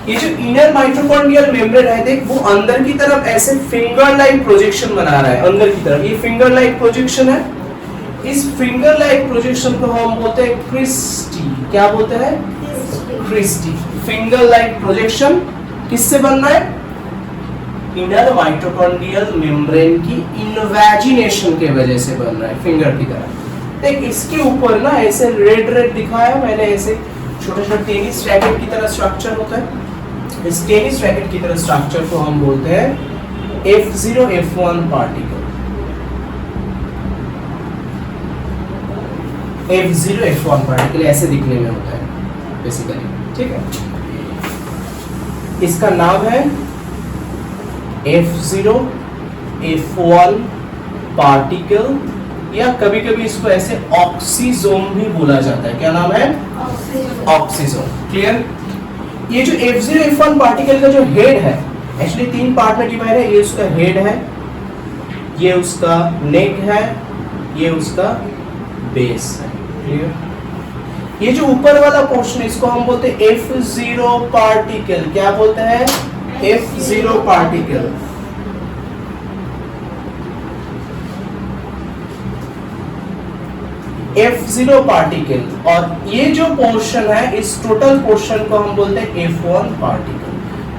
ये जो इनर माइटोकॉन्ड्रियल मेम्ब्रेन है, देख वो अंदर की तरफ ऐसे फिंगर लाइक प्रोजेक्शन बना रहा है, अंदर की तरफ ये फिंगर लाइक प्रोजेक्शन है। इस फिंगर लाइक प्रोजेक्शन को हम बोलते हैं क्रिस्टी। क्या बोलते हैं? क्रिस्टी। फिंगर लाइक प्रोजेक्शन किससे बन रहा है? इनर माइटोकॉन्ड्रियल मेम्ब्रेन की इन्वेजिनेशन के वजह से बन रहा है, फिंगर की तरह। देख इसके ऊपर ना ऐसे रेड रेड दिखाया मैंने, ऐसे छोटा छोटा टेनिस रैकेट की तरह स्ट्रक्चर होता है। इस टेनिस रैकेट की तरह स्ट्रक्चर को हम बोलते हैं F0 F1 particle. F0 F1 particle ऐसे दिखने में होता है बेसिकली, ठीक है। इसका नाम है F0 F1 पार्टिकल, या कभी कभी इसको ऐसे ऑक्सीजोम भी बोला जाता है। क्या नाम है? ऑक्सीजोम। क्लियर? ये जो F0 F1 पार्टिकल का जो हेड है, एक्चुअली 3 पार्ट में डिवाइड है। ये उसका हेड है, ये उसका नेक है, ये उसका बेस है। क्लियर? ये जो ऊपर वाला पोर्शन, इसको हम बोलते हैं F0 पार्टिकल। क्या बोलते हैं? F0 particle. F0 पार्टिकल, और ये जो पोर्शन है, इस टोटल पोर्शन को हम बोलते हैं F1 पार्टिकल।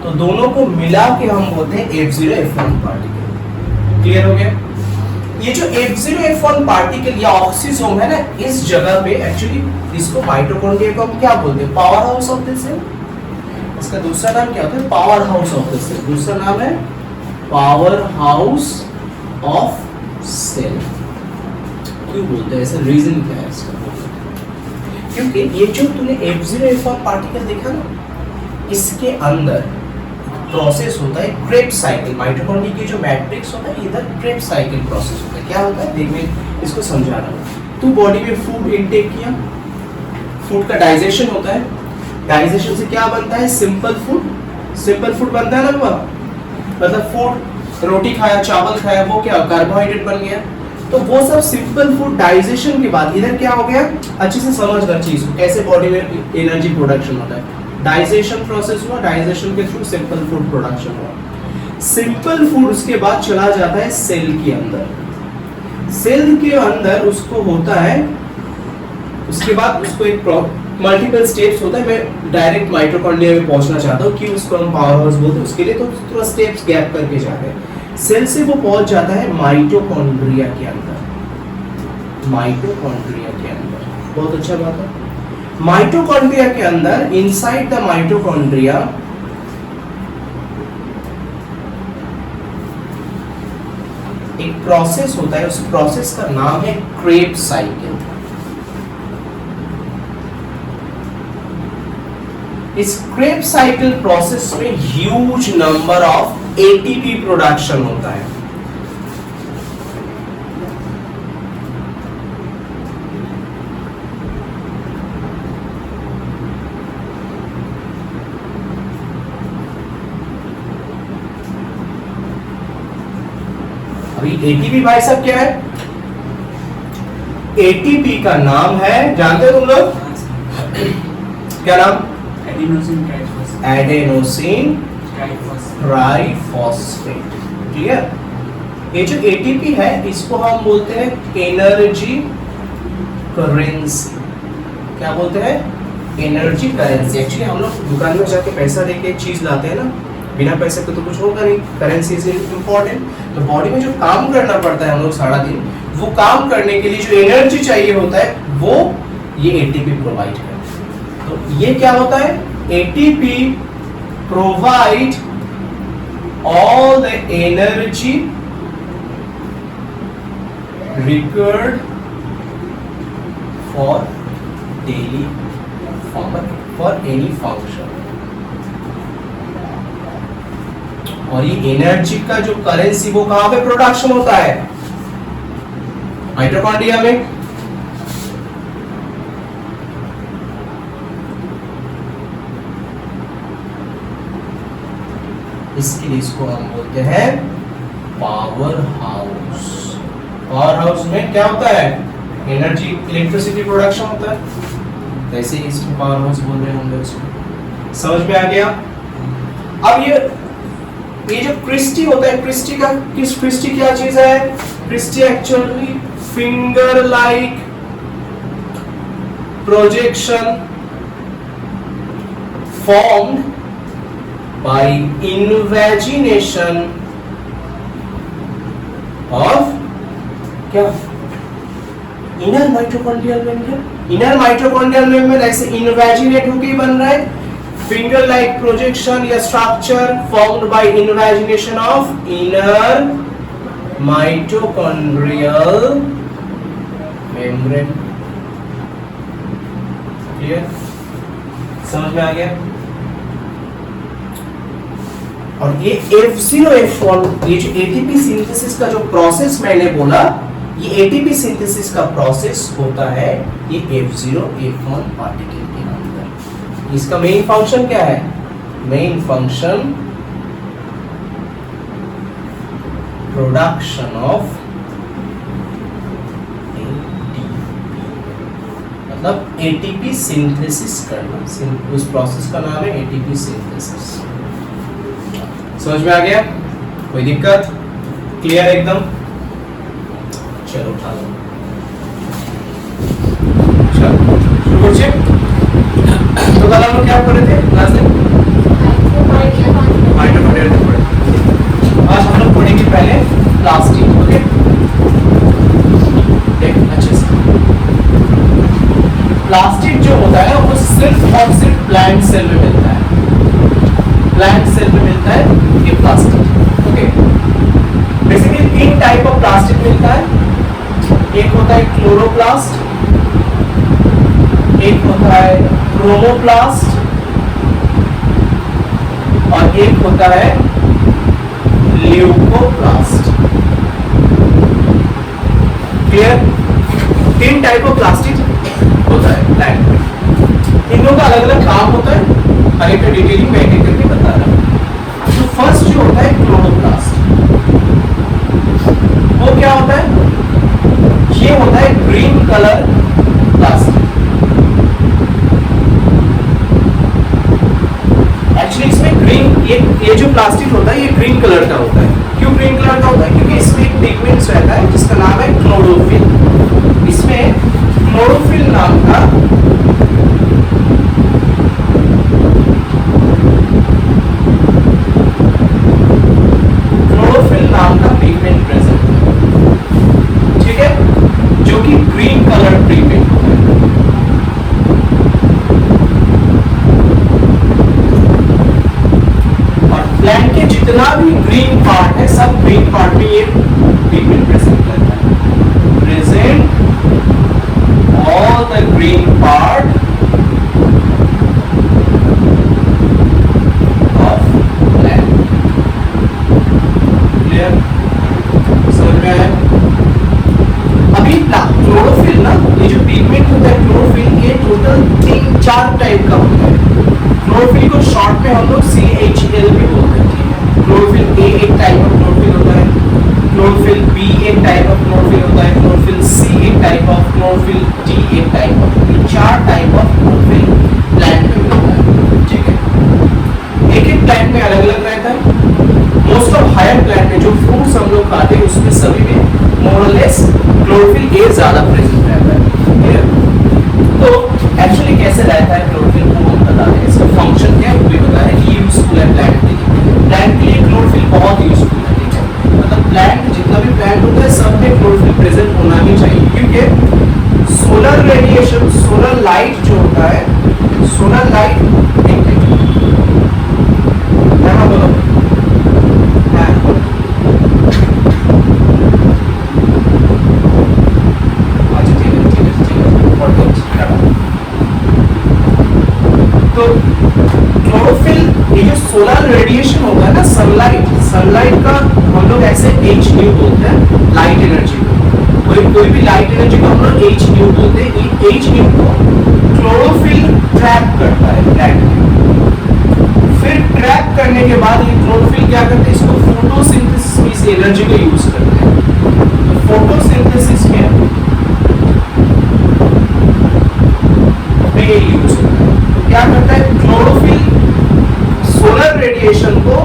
तो दोनों को मिला के हम बोलते हैं F0 F1 पार्टिकल। क्लियर हो गया? ये जो F0 F1 पार्टिकल या ऑक्सीजोम है ना, इस जगह पे एक्चुअली इसको माइटोकॉन्ड्रिया को हम क्या बोलते हैं? Power house of the cell. इसका दूसरा नाम क्या होता है? Power house of the cell. दूसरा नाम है पावर हाउस ऑफ सेल। क्यों बोलते हैं ऐसा? रीजन क्या है इसका? क्योंकि ये जो तूने F0 F1 पार्टिकल देखा ना, इसके अंदर प्रोसेस होता है क्रेब्स साइकिल। माइटोकॉन्ड्रिया की जो मैट्रिक्स होता है, इधर क्रेब्स साइकिल प्रोसेस होता है। क्या होता है? देख मैं इसको समझा रहा हूँ। तू बॉडी में फूड इनटेक किया, फूड का डाइजेशन होता है। डाइजेशन से क्या बनता है? Simple food. सिंपल फूड बनता है ना वह, मतलब फूड, रोटी खाया, चावल खाया, वो क्या कार्बोहाइड्रेट बन गया। तो वो सब सिंपल फूड डाइजेशन के बाद इधर क्या हो गया? अच्छे से समझ कर चीज को, कैसे बॉडी में एनर्जी प्रोडक्शन होता है। डाइजेशन प्रोसेस हुआ, डाइजेशन के थ्रू सिंपल फूड प्रोडक्शन हुआ। सिंपल फूड उसके बाद चला जाता है सेल के अंदर। सेल के अंदर उसको होता है, उसके बाद उसको एक मल्टीपल स्टेप्स होता है। मैं डायरेक्ट माइटोकॉन्ड्रिया में पहुंचना चाहता हूँ कि उसको हम पावर हाउस बोलते हैं। उसके लिए तो थोड़ा स्टेप्स गैप करके जा रहे हैं। सेल से वो पहुंच जाता है माइटोकॉन्ड्रिया के अंदर। माइटोकॉन्ड्रिया के अंदर, बहुत अच्छा बात है। माइटोकॉन्ड्रिया के अंदर, इनसाइड द माइटोकॉन्ड्रिया, एक प्रोसेस होता है। उस प्रोसेस का नाम है क्रेब्स साइकिल। इस क्रेब्स साइकिल प्रोसेस में huge number of ATP production होता है। अभी एटीपी भाई साहब क्या है? एटीपी का नाम है, जानते हो तुम लोग? क्या नाम? Adenosine triphosphate. क्लियर? ये जो एटीपी है, इसको हम बोलते हैं एनर्जी करेंसी। क्या बोलते हैं? Energy currency. एक्चुअली हम लोग दुकान में जाके पैसा देके चीज लाते हैं ना, बिना पैसे के तो कुछ होगा नहीं। Currency is important. तो बॉडी में जो काम करना पड़ता है हम लोग सारा दिन, वो काम करने के लिए जो एनर्जी चाहिए होता है, वो ये एटीपी प्रोवाइड करता है। तो ये क्या होता है? ATP provide all the energy required for daily for any function। और ये एनर्जी का जो करेंसी वो कहां पे प्रोडक्शन होता है? माइटोकॉन्ड्रिया में। इसके लिए इसको हम बोलते हैं पावर हाउस। पावर हाउस में क्या होता है? एनर्जी, इलेक्ट्रिसिटी प्रोडक्शन होता है। वैसे ही इसको पावर हाउस बोल रहे हैं हम लोग। इसको समझ में आ गया? अब ये जो क्रिस्टी होता है, क्रिस्टी क्या चीज है? Cristae actually finger like projection formed by invagination of क्या? inner mitochondrial membrane। Inner mitochondrial membrane ऐसे इनवेजिनेट होके बन रहा है, फिंगर लाइक प्रोजेक्शन या structure formed by invagination of inner mitochondrial membrane. Clear, समझ में आ गया? और ये F0 F1 ये जो एटीपी सिंथेसिस का जो प्रोसेस मैंने बोला, ये एटीपी सिंथेसिस का प्रोसेस होता है ये F0 F1 पार्टिकल के अंदर। इसका मेन फंक्शन क्या है? मेन फंक्शन प्रोडक्शन ऑफ मतलब एटीपी सिंथेसिस करना, उस प्रोसेस का नाम है एटीपी सिंथेसिस। समझ में आ गया? कोई दिक्कत? क्लियर एकदम? चलो उठा लो, चलो शुरू करिए। तो कल हम लोग क्या पढ़े थे क्लास में? माइटोकॉन्ड्रिया पढ़े। आज हम लोग पढ़ेंगे पहले प्लास्टिक। ओके, देख अच्छे से। प्लास्टिक जो होता है वो सिर्फ और सिर्फ प्लांट सेल में मिलता है, प्लांट सेल में मिलता है ये प्लास्टिक। ओके, बेसिकली तीन टाइप ऑफ प्लास्टिक मिलता है। एक होता है क्लोरोप्लास्ट, एक होता है क्रोमोप्लास्ट और एक होता है ल्यूकोप्लास्ट। क्लियर? तीन टाइप ऑफ प्लास्टिक होता है प्लांट में, तीनों का अलग अलग काम होता है, हर एक का डिटेलिंग मैं एक करके बता रहा हूं। तो फर्स्ट जो होता है क्लोरोप्लास्ट, वो क्या होता है? ये होता है ग्रीन कलर प्लास्टिक। एक्चुअली इसमें ग्रीन, ये जो प्लास्टिक होता है ये ग्रीन कलर का होता है। क्यों ग्रीन कलर का होता है? क्योंकि इसमें एक पिगमेंट रहता है जिसका नाम है क्लोरोफिल। इसमें क्लोरोफिल नाम का पिगमेंट प्रेजेंट है, ठीक है, जो कि ग्रीन कलर पिगमेंट होता है। और प्लांट के जितना भी ग्रीन पार्ट है सब ग्रीन पार्ट में ये पिगमेंट प्रेजेंट रहता है। Present all the green part of plant. Clear? अभी क्लोरोफिल ना, ये जो पिगमेंट होता है क्लोरोफिल, ये टोटल 3-4 टाइप का होता है। क्लोरोफिल को शॉर्ट में हम लोग CHL भी बोलते हैं, ठीक है। क्लोरोफिल A एक टाइप ऑफ क्लोरोफिल होता है, क्लोरोफिल B एक टाइप ऑफ क्लोरोफिल होता है, क्लोरोफिल C एक टाइप ऑफ, क्लोरोफिल D एक type of. 4 type of chlorophyll plant में मिलता है, ठीक है। एक एक प्लांट में अलग अलग रहता है। मोस्ट ऑफ हायर प्लांट में जो फ्रूट्स हम लोग खाते हैं उसमें सभी में मोर और लेस क्लोरोफिल A ज्यादा प्रेजेंट रहता है। तो एक्चुअली कैसे रहता है क्लोरोफिल को हम बता दें, इसका फंक्शन क्या है वो भी बता रहे हैं। यूजफुल है प्लांट के लिए, प्लांट के लिए क्लोरोफिल बहुत यूजफुल है, ठीक है। मतलब प्लांट जितना भी प्लांट होता है सब में क्लोरोफिल प्रेजेंट होना ही चाहिए, क्योंकि सोलर रेडिएशन, सोलर लाइट जो होता है, सोलर लाइट यहाँ बोलो, तो क्लोरोफिल ये जो सोलर रेडिएशन होता है ना, सनलाइट, सनलाइट का हम लोग ऐसे H न्यू बोलते हैं लाइट एनर्जी को। कोई भी लाइट एनर्जी को हम लोग H न्यू बोलते हैं। ये H न्यू को क्लोरोफिल ट्रैप करता है प्लांट में। फिर ट्रैप करने के बाद ये क्लोरोफिल क्या करते हैं? इसको फोटोसिंथेसिस में इस एनर्जी को यूज करते हैं। तो फोटोसिंथेसिस में ये यूज होता है। तो क्या करता है? क्लोरोफिल सोलर रेडिएशन को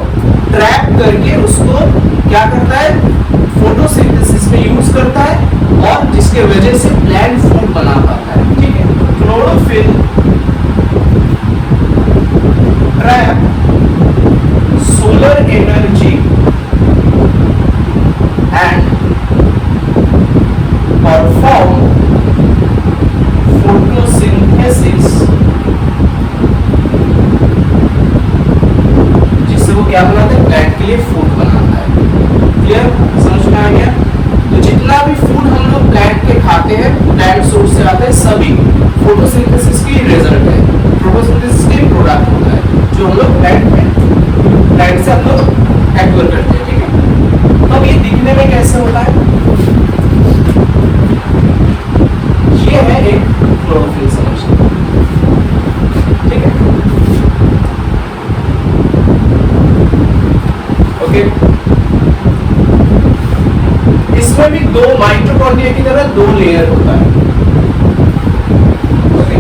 ट्रैप करके उसको क्या करता है? फोटोसिंथेसिस में यूज करता है और जिसके वजह से प्लांट फूड बना पाता है, ठीक है। Chlorophyll trap solar energy and perform photo source से आता है, सभी फोटोसिंथेसिस की रिजल्ट है, फोटोसिंथेसिस के प्रोडक्ट होता है जो हम लोग प्लांट से हम लोग एक्वायर करते हैं, ठीक है। अब ये दिखने में कैसे होता है, ये है एक क्लोरोफिल सॉल्यूशन, ठीक है, ओके। इसमें भी दो माइटोकॉन्ड्रिया की तरह दो लेयर होता है, ओके।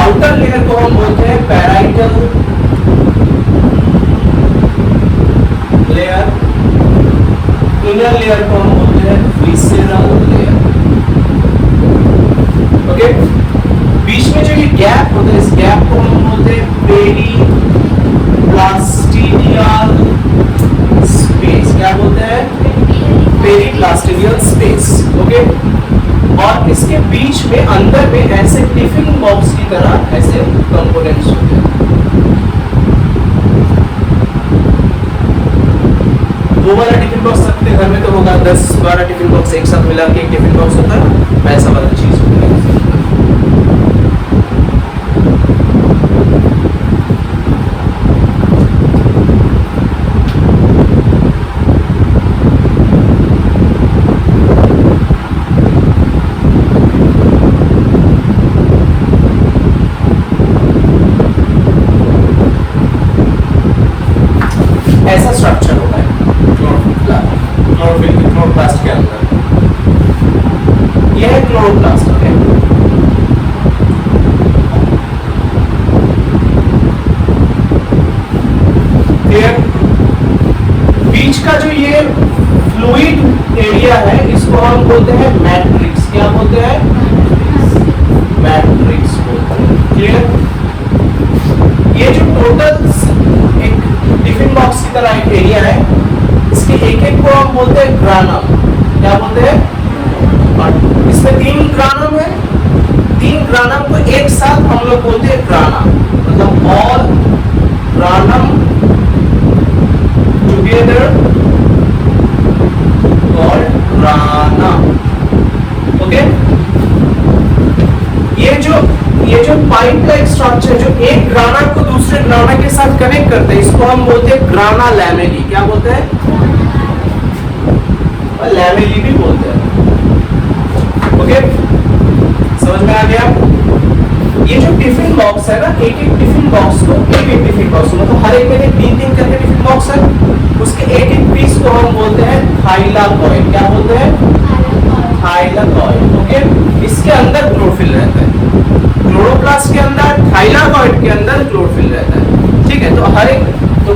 आउटर लेयर को हम बोलते हैं पैराइटल लेयर, इनर लेयर को हम बोलते हैं विसेरल लेयर, ओके। बीच में जो ये गैप होता है, इस गैप को हम बोलते हैं पेरीप्लास्टिडियल स्पेस, क्या बोलते हैं, पेरीप्लास्टिडियल स्पेस, ओके। और इसके बीच में अंदर में ऐसे टिफिन बॉक्स की तरह ऐसे कंपोनेंट्स होते हैं, वो वाला टिफिन बॉक्स सबके घर में तो होगा, 10-12 टिफिन बॉक्स एक साथ मिला के एक टिफिन बॉक्स होता है, वैसा वाला चीज होता है। ऐसा स्ट्रक्चर होता है क्लोरोप्लास्ट के अंदर, यह है क्लोरोप्लास्ट, ओके। फिर बीच का जो ये फ्लूइड एरिया है इसको हम बोलते हैं मैट्रिक्स, क्या बोलते हैं, मैट्रिक्स बोलते हैं, क्लियर। ये जो टोटल एक टिफिन बॉक्स की तरह एक एरिया है, इसके एक एक को हम बोलते हैं ग्रानम, क्या बोलते हैं, और इसमें 3 ग्रानम है, 3 ग्रानम को एक साथ हम लोग बोलते हैं ग्राना, मतलब ऑल ग्रानम टुगेदर कॉल्ड ग्राना, ओके। ये जो पाइप लाइक स्ट्रक्चर जो एक ग्राना को दूसरे ग्राना के साथ कनेक्ट करते हैं, इसको हम बोलते हैं ग्राना लैमेली, क्या बोलते हैं, और लैमेली भी बोलते हैं, ओके। समझ में आ गया। ये जो टिफिन बॉक्स है ना, एक एक टिफिन बॉक्स को मतलब हर एक में 3-3 करके टिफिन बॉक्स है, उसके एक एक पीस को हम बोलते हैं थाइलाकॉइड, क्या बोलते हैं, थाइलाकॉइड, ओके। इसके अंदर क्लोरोफिल रहता है, क्लोरोप्लास्ट के अंदर, थाइलाकॉइड के अंदर क्लोरोफिल रहता है, ठीक है। तो हर एक तो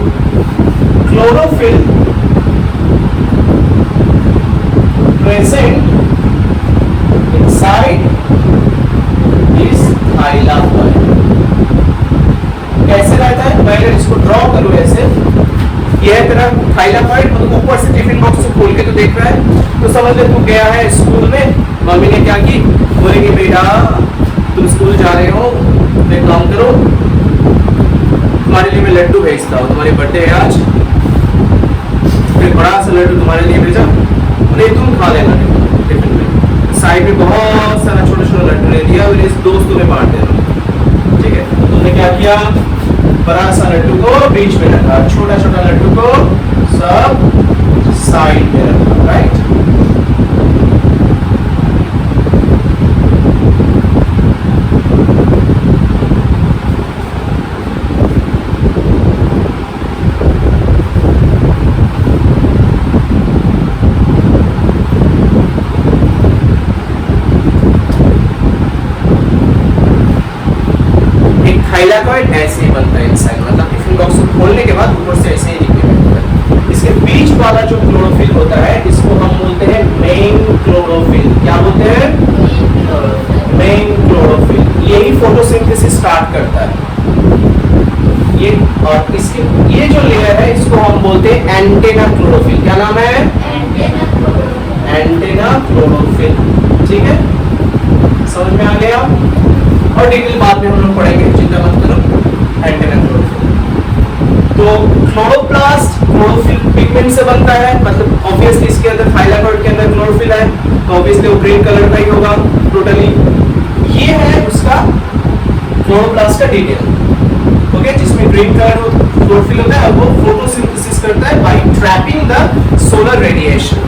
chlorophyll present inside this thylakoid, कैसे रहता है, मैं अगर इसको ड्रॉ करूं ऐसे, ये है तेरा थाइलाकॉइड, मतलब ऊपर से टिफिन बॉक्स से खोल के तो देख रहा है, तो समझ ले तू गया है स्कूल में, मम्मी ने क्या की, बोलेगी बेटा तुम स्कूल जा रहे हो, एक काम करो, तुम्हारे लिए मैं लड्डू भेजता हूँ, तुम्हारी बर्थडे है आज, फिर बड़ा सा लड्डू तुम्हारे लिए भेजा, और ये तुम खा लेना टिफिन में, साइड में बहुत सारा छोटा छोटा लड्डू ले दिया और इस दोस्तों में बांट देना, ठीक है। तो तुमने क्या किया, बड़ा सा लड्डू को बीच में रखा, छोटा छोटा लड्डू को सब साइड में रखा, राइट। थाइलाकॉइड ऐसे ही बनता है इनसाइड, मतलब टिफिन बॉक्स को खोलने के बाद ऊपर से ऐसे ही निकलने लगता है। इसके बीच वाला जो क्लोरोफिल होता है इसको हम बोलते हैं मेन क्लोरोफिल, क्या बोलते हैं, मेन क्लोरोफिल। यही फोटोसिंथेसिस स्टार्ट करता है ये, और इसके ये जो लेयर है इसको हम बोलते हैं एंटेना क्लोरोफिल, क्या नाम है, एंटेना क्लोरोफिल, ठीक है। समझ में आ गया, और डिटेल बाद में हम लोग पढ़ेंगे, चिंता मत करो। एंटेना क्लोरोफिल, तो क्लोरोप्लास्ट क्लोरोफिल पिगमेंट से बनता है, मतलब ऑब्वियसली इसके अंदर थाइलाकॉइड के अंदर क्लोरोफिल है, तो ऑब्वियसली वो ग्रीन कलर का ही होगा टोटली। ये है उसका क्लोरोप्लास्ट का डिटेल, ओके, जिसमें ग्रीन कलर क्लोरोफिल होता है और वो फोटोसिंथेसिस करता है by trapping the solar radiation,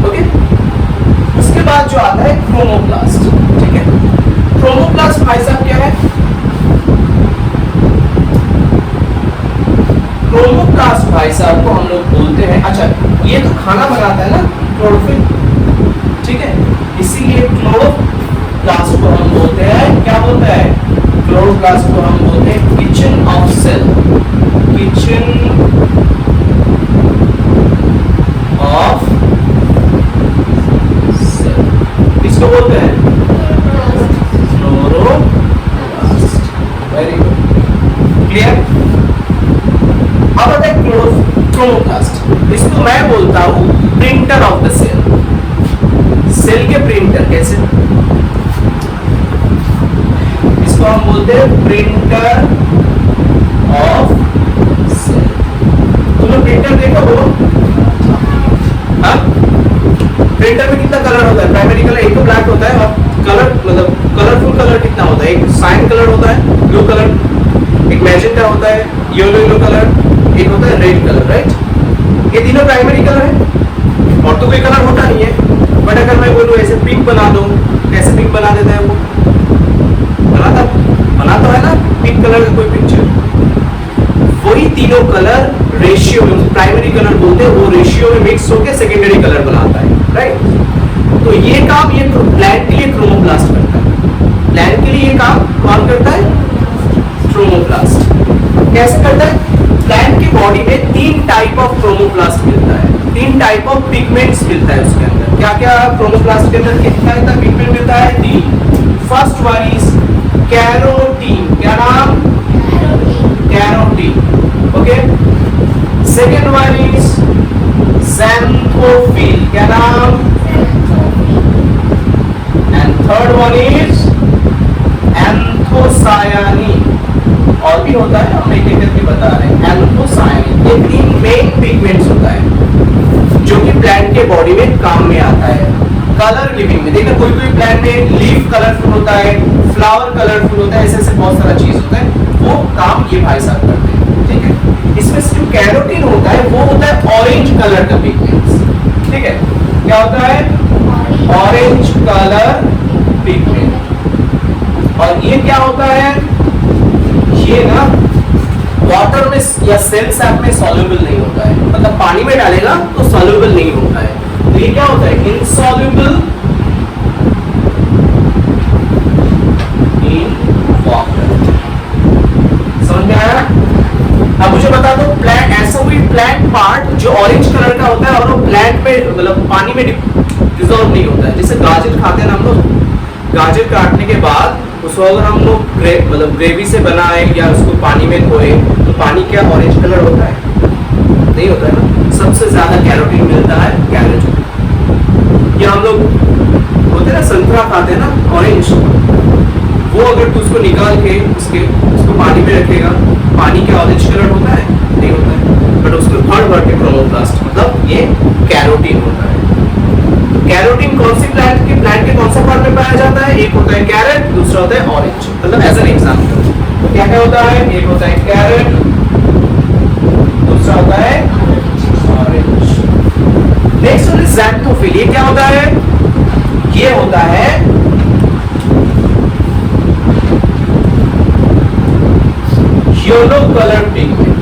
okay. उसके बाद जो आता है क्रोमोप्लास्ट, ठीक है। क्रोमोप्लास्ट भाई साहब क्या है? क्रोमोप्लास्ट भाई साहब को हम लोग बोलते हैं, अच्छा ये तो खाना बनाता है ना क्लोरोफिल, ठीक है, इसीलिए क्लोरोप्लास्ट को हम बोलते हैं, क्या बोलते हैं? क्लोरोप्लास्ट को हम बोलते हैं kitchen of cell, kitchen of cell, इसको बोलते हैं क्लोरोप्लास्ट। Very good, clear. अब आता है क्रोमोप्लास्ट, इसको मैं बोलता हूं printer of the cell, cell के प्रिंटर। कैसे? इसको हम बोलते हैं प्रिंटर ऑफ सेल। तुमने प्रिंटर देखा हो? हाँ, प्रिंटर में कितना कलर होता है? प्राइमरी कलर एक तो ब्लैक होता है और कलर मतलब कलरफुल कलर कितना होता है? एक साइन कलर होता है ब्लू कलर, एक मैजेंटा होता है येलो कलर, एक होता है रेड कलर, राइट। ये तीनों प्राइमरी कलर है और तो कोई कलर होता नहीं है। बट अगर मैं बोलूं ऐसे पिंक बना दो, कैसे पिंक बना देता है वो? बनाता है ना पिंक कलर का कोई पिक्चर। वही तीनों कलर रेशियो में, प्राइमरी कलर बोलते हैं, वो रेशियो में मिक्स होकर सेकेंडरी कलर बनाता है, राइट। तो ये काम ये प्लांट के लिए क्रोमोप्लास्ट करता है। प्लांट के लिए ये काम कौन करता है? क्रोमोप्लास्ट। कैसे करता है? प्लांट की बॉडी में 3 टाइप ऑफ क्रोमोप्लास्ट मिलता है, 3 टाइप ऑफ पिगमेंट्स मिलता है उसके अंदर। क्या क्या क्रोमोप्लास्ट के अंदर कितना पिगमेंट मिलता है? 3। फर्स्ट वन इज कैरोटीन, क्या नाम? Carotene, okay. Second one is xanthophyll, क्या नाम? एंड थर्ड वन इज एंथोसायानिन, और भी होता है, हम एक एक करके बता रहे हैं। एंथोसायानिन, ये 3 मेन पिगमेंट्स होता है जो कि प्लांट के बॉडी में काम में आता है कलर गिविंग में। देखना कोई कोई प्लांट में लीफ कलरफुल होता है, फ्लावर कलरफुल होता है, ऐसे ऐसे बहुत सारा चीज होता है, वो काम ये भाई साहब करते हैं, ठीक है। इसमें जो कैरोटीन होता है वो होता है ऑरेंज कलर का पिगमेंट्स, ठीक है। क्या होता है? Orange colour pigment. और ये क्या होता है? ये ना वाटर में या सेल सैप में सॉल्युबल नहीं होता है, मतलब पानी में डालेगा तो सॉल्युबल नहीं होता है। तो ये क्या होता है? Insoluble in water. समझ में आया? अब मुझे बता दो, प्लांट ऐसा कोई प्लांट पार्ट जो ऑरेंज कलर का होता है और वो प्लांट में मतलब पानी में डिसॉल्व नहीं होता है। जैसे गाजर खाते हैं ना हम लोग, गाजर काटने के बाद उसको अगर हम लोग मतलब ग्रेवी से बनाए या उसको पानी में धोए तो पानी क्या ऑरेंज कलर होता है? नहीं होता है ना। सबसे ज्यादा कैरोटीन मिलता है कैरेट, या हम लोग होते ना संतरा खाते हैं ना ऑरेंज, वो अगर तू उसको निकाल के उसको पानी में रखेगा, पानी क्या ऑरेंज कलर होता है? नहीं होता है। बट उसमें भर के क्रोमोप्लास्ट, मतलब ये कैरोटीन होता है। कैरोटीन कौन सी प्लांट के कौन सा पार्ट में पाया जाता है? एक होता है कैरेट, दूसरा होता है ऑरेंज। मतलब एज एन एग्जांपल तो क्या क्या होता है? एक होता है कैरेट, दूसरा होता है orange. Next one is xanthophyll। ये क्या होता है? ये होता है येलो कलर पिगमेंट,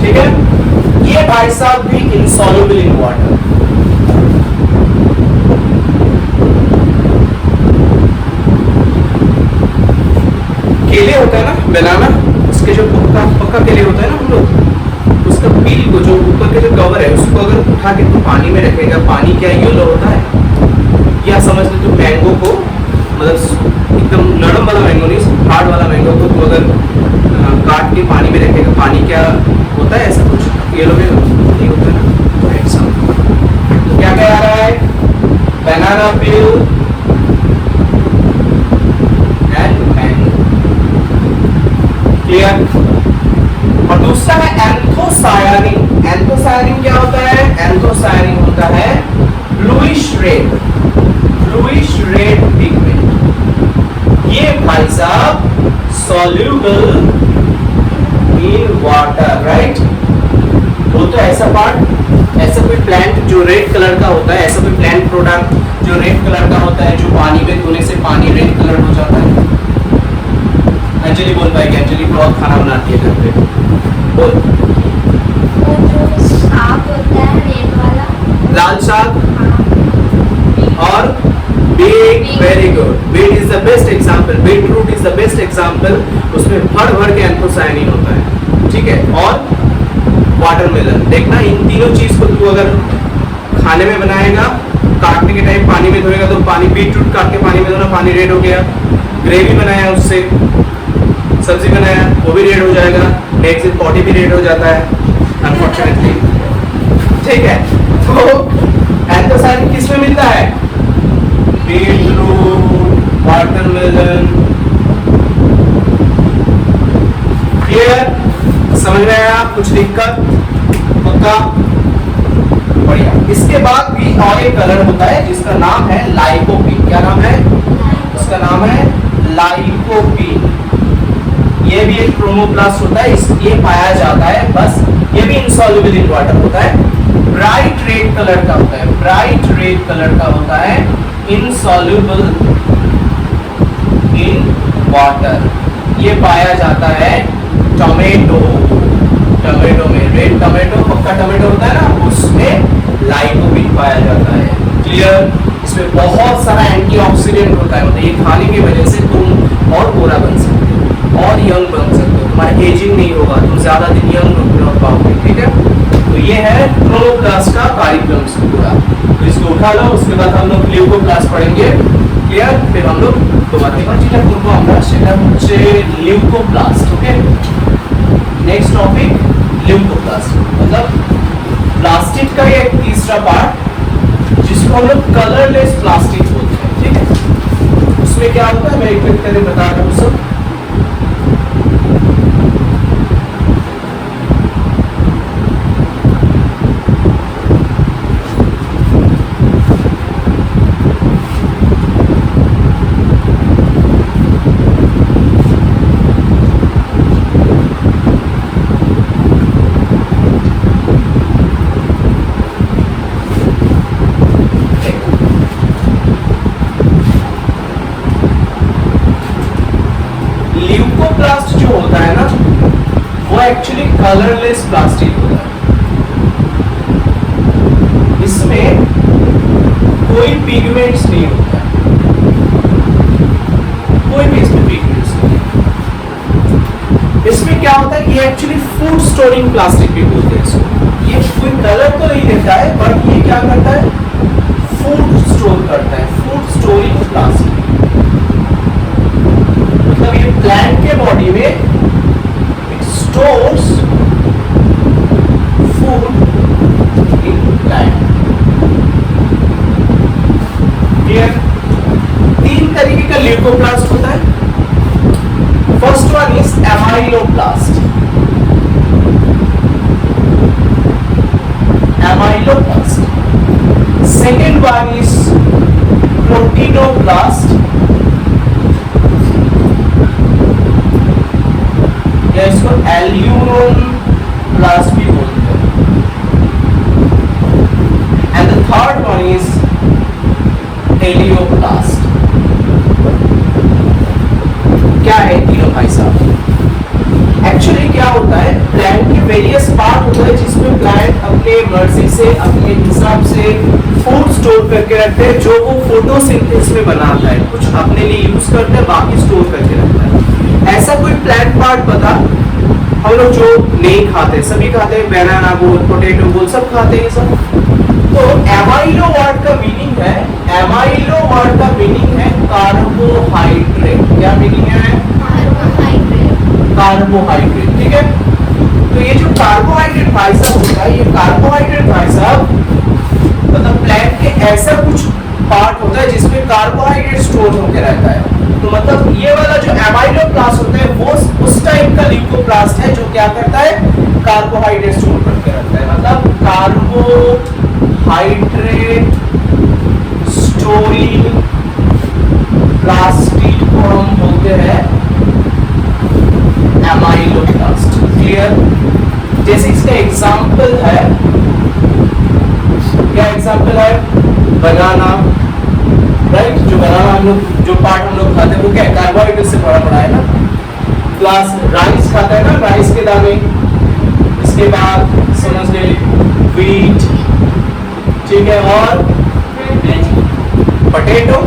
ठीक है। ये भाई साहब भी इनसॉल्युबल इन वाटर। केले होता है ना, बनाना, उसके जो पक्का केले होता है ना हम लोग, उसका पील को जो ऊपर के जो कवर है उसको अगर उठा के तो पानी में रखेगा, पानी क्या येलो होता है? या समझ लो तो मैंगो को, मतलब एकदम नरम वाला मैंगो नहीं, हार्ड वाला मैंगो को तो अगर काट के पानी में रखेगा, पानी क्या होता है? ऐसा कुछ येलो में नहीं होता ना। तो क्या क्या आ रहा है? बनाना पील एंड मैंगो, क्लियर। और दूसरा है एंथोसायानिन। एंथोसायानिन क्या होता है? एंथोसायनिन होता है ब्लूइश रेड पिगमेंट। ये भाई साहब सॉल्यूबल इन वाटर, राइट। वो तो ऐसा पार्ट, ऐसा कोई प्लांट जो रेड कलर का होता है, ऐसा कोई प्लांट प्रोडक्ट जो रेड कलर का होता है, जो पानी में धोने से पानी रेड कलर हो जाता है। अंजलि बोल पाएगी, अंजलि बहुत खाना बनाती है घर पे, बोल। वो जो साग होता है रेड वाला, लाल साग हाँ, और beet, very good. Beet is the best example, beetroot is the best example. उसमें भर भर के एंथोसायनिन होता है, ठीक है। और वाटरमेलन, देखना इन तीनों चीज को तू अगर खाने में बनाएगा, काटने के टाइम पानी में धोएगा तो पानी, बीटरूट काट के पानी में धोना, पानी रेड हो गया। ग्रेवी बनाया उससे, सब्जी बनाया, वो भी रेड हो जाएगा। नेक्स्ट दिन पॉटी भी रेड हो जाता है अनफॉर्चुनेटली, ठीक है। तो एंथोसायनिन किस में मिलता है? Beetroot, watermelon. क्लियर? समझ में आया? कुछ दिक्कत? पक्का? बढ़िया। इसके बाद भी और एक कलर होता है जिसका नाम है लाइकोपीन। क्या नाम है? उसका नाम है लाइकोपीन। ये भी एक क्रोमोप्लास्ट होता है, ये पाया जाता है, बस ये भी इनसॉल्युबल इन वाटर होता है। ब्राइट रेड कलर का होता है, ब्राइट रेड कलर का होता है, इनसॉल्युबल इन वाटर। ये पाया जाता है टोमेटो में, रेड टोमेटो, पक्का टोमेटो होता है ना, उसमें लाइकोपीन पाया जाता है। क्लियर? इसमें बहुत सारा एंटीऑक्सीडेंट होता है, मतलब ये खाने की वजह से तुम और गोरा बन सकते हो और यंग बन सकते हो, तुम्हारा एजिंग नहीं होगा, तुम ज्यादा दिन यंग रह पाओगे, ठीक है। तो ये है क्रोमोप्लास्ट का कार्यक्रम पूरा। तो इसको उठा लो, उसके बाद हम लोग ल्यूकोप्लास्ट पढ़ेंगे। क्लियर? फिर हम लोग दोबारा leucoplast, okay. Next topic leucoplast, मतलब प्लास्टिक का एक तीसरा पार्ट जिसको हम लोग कलरलेस प्लास्टिक बोलते हैं, ठीक है। उसमें क्या होता है, मैं एक मिनट पहले बता रहा हूँ सब। ल्यूकोप्लास्ट जो होता है ना, वो एक्चुअली कलरलेस प्लास्टिक होता है। इसमें कोई पिगमेंट्स नहीं होता है, कोई भी इसमें पिगमेंट्स नहीं है। इसमें क्या होता है, ये एक्चुअली फूड स्टोरिंग प्लास्टिक भी बोलते हैं इसको। ये कोई कलर तो नहीं देता है, बट ये क्या करता है, फूड स्टोर करता है, फूड स्टोरिंग प्लास्टिक। मतलब ये प्लांट के बॉडी में it stores food in plant. Clear? तीन तरीके का ल्यूकोप्लास्ट होता है। First one is amyloplast. Amyloplast. Second one is proteinoplast, या इसको एल्यूरोप्लास्ट भी बोलते हैं। And the third one is elaioplast. क्या है तीनों भाई साहब? एक्चुअली क्या होता है, प्लांट के वेरियस पार्ट होता है जिसमें प्लांट अपने मर्जी से, अपने हिसाब से फूड स्टोर करके रखते हैं, जो वो फोटोसिंथेसिस में बनाता है। कुछ अपने लिए यूज करते हैं, बाकी स्टोर करके रखता है। ऐसा कोई प्लांट पार्ट पता हम लोग जो नहीं खाते? सभी खाते हैं, बनाना बोल, पोटैटो बोल, सब खाते हैं सब। तो एमाइलो वर्ड का मीनिंग है, एमाइलो वर्ड का मीनिंग है कार्बोहाइड्रेट। क्या मीनिंग है? कार्बोहाइड्रेट, ठीक है। तो ये जो कार्बोहाइड्रेट भाई साहब होता है, ये कार्बोहाइड्रेट भाई साहब मतलब प्लांट के ऐसा कुछ पार्ट होता है जिसमें कार्बोहाइड्रेट स्टोर होकर रहता है। तो मतलब ये वाला जो एमाइलोप्लास्ट होता है वो उस टाइप का ल्यूकोप्लास्ट है जो क्या करता है, कार्बोहाइड्रेट स्टोर करके रखता है। मतलब कार्बोहाइड्रेट स्टोरिंग प्लास्टिड को हम बोलते हैं एमाइलोप्लास्ट। क्लियर? जैसे इसका एग्जाम्पल है, क्या एग्जाम्पल है? बनाना, राइट? जो बनाना हम लोग, जो पार्ट हम लोग खाते हैं वो क्या है? कार्बोहाइड्रेट से बड़ा है ना। प्लस राइस खाता है ना, राइस के दाने। इसके बाद समझ गए व्हीट, ठीक है, और पोटैटो,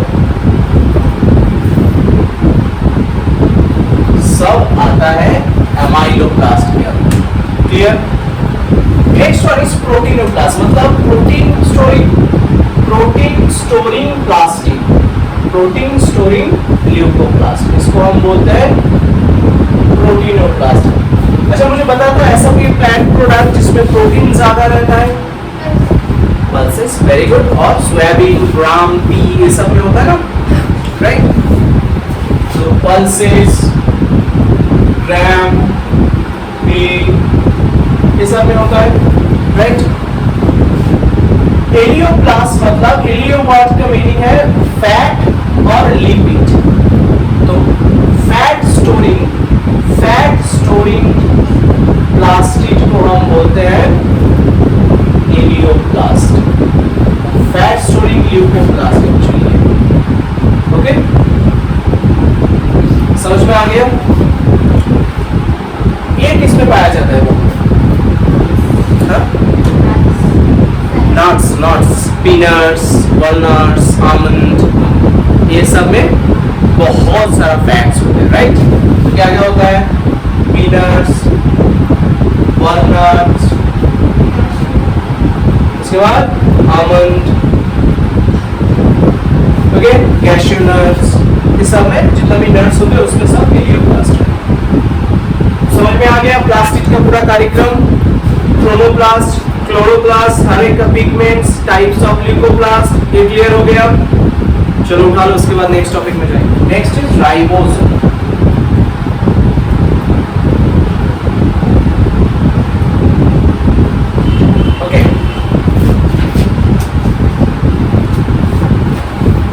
सब आता है एमाइलोप्लास्ट के अंदर। Clear? Next one is proteinoplast, मतलब protein storing plastid, protein storing leucoplast, इसको हम बोलते हैं प्रोटीनोप्लास्ट। अच्छा मुझे बता दो, ऐसा कोई प्लांट प्रोडक्ट जिसमें प्रोटीन ज्यादा रहता है? Pulses, very good. और सोयाबीन, ग्राम, पी, ये सब में होता है ना, राइट? तो पल्सेस, ग्राम, पी, ये सब में होता है, राइट? एलियोप्लास्ट मतलब, एलियो वर्ड का मीनिंग है फैट और लिपिड। तो फैट स्टोरिंग प्लास्टिड को हम बोलते हैं elaioplast, fat storing leucoplast actually. Okay, समझ में आ गया? ये किस में पाया जाता है? वो नट्स, पीनट्स, वॉलनट्स, आमंड, ये सब में बहुत सारा फैट्स होते हैं, राइट? तो क्या क्या होता है? पीनट्स, वॉलनट्स, उसके बाद आमंड, ओके, कैश्यू नट्स, इस सब में जितना भी नट्स होते हैं उसमें सब एलियोप्लास्ट है। समझ में आ गया प्लास्टिड का पूरा कार्यक्रम? क्रोमोप्लास्ट, क्लोरोप्लास्ट, हर एक का पिगमेंट्स, टाइप्स ऑफ ल्यूकोप्लास्ट, ये क्लियर हो गया? चलो उठा लो, उसके बाद नेक्स्ट टॉपिक में जाएंगे। Next is ribosome. Okay,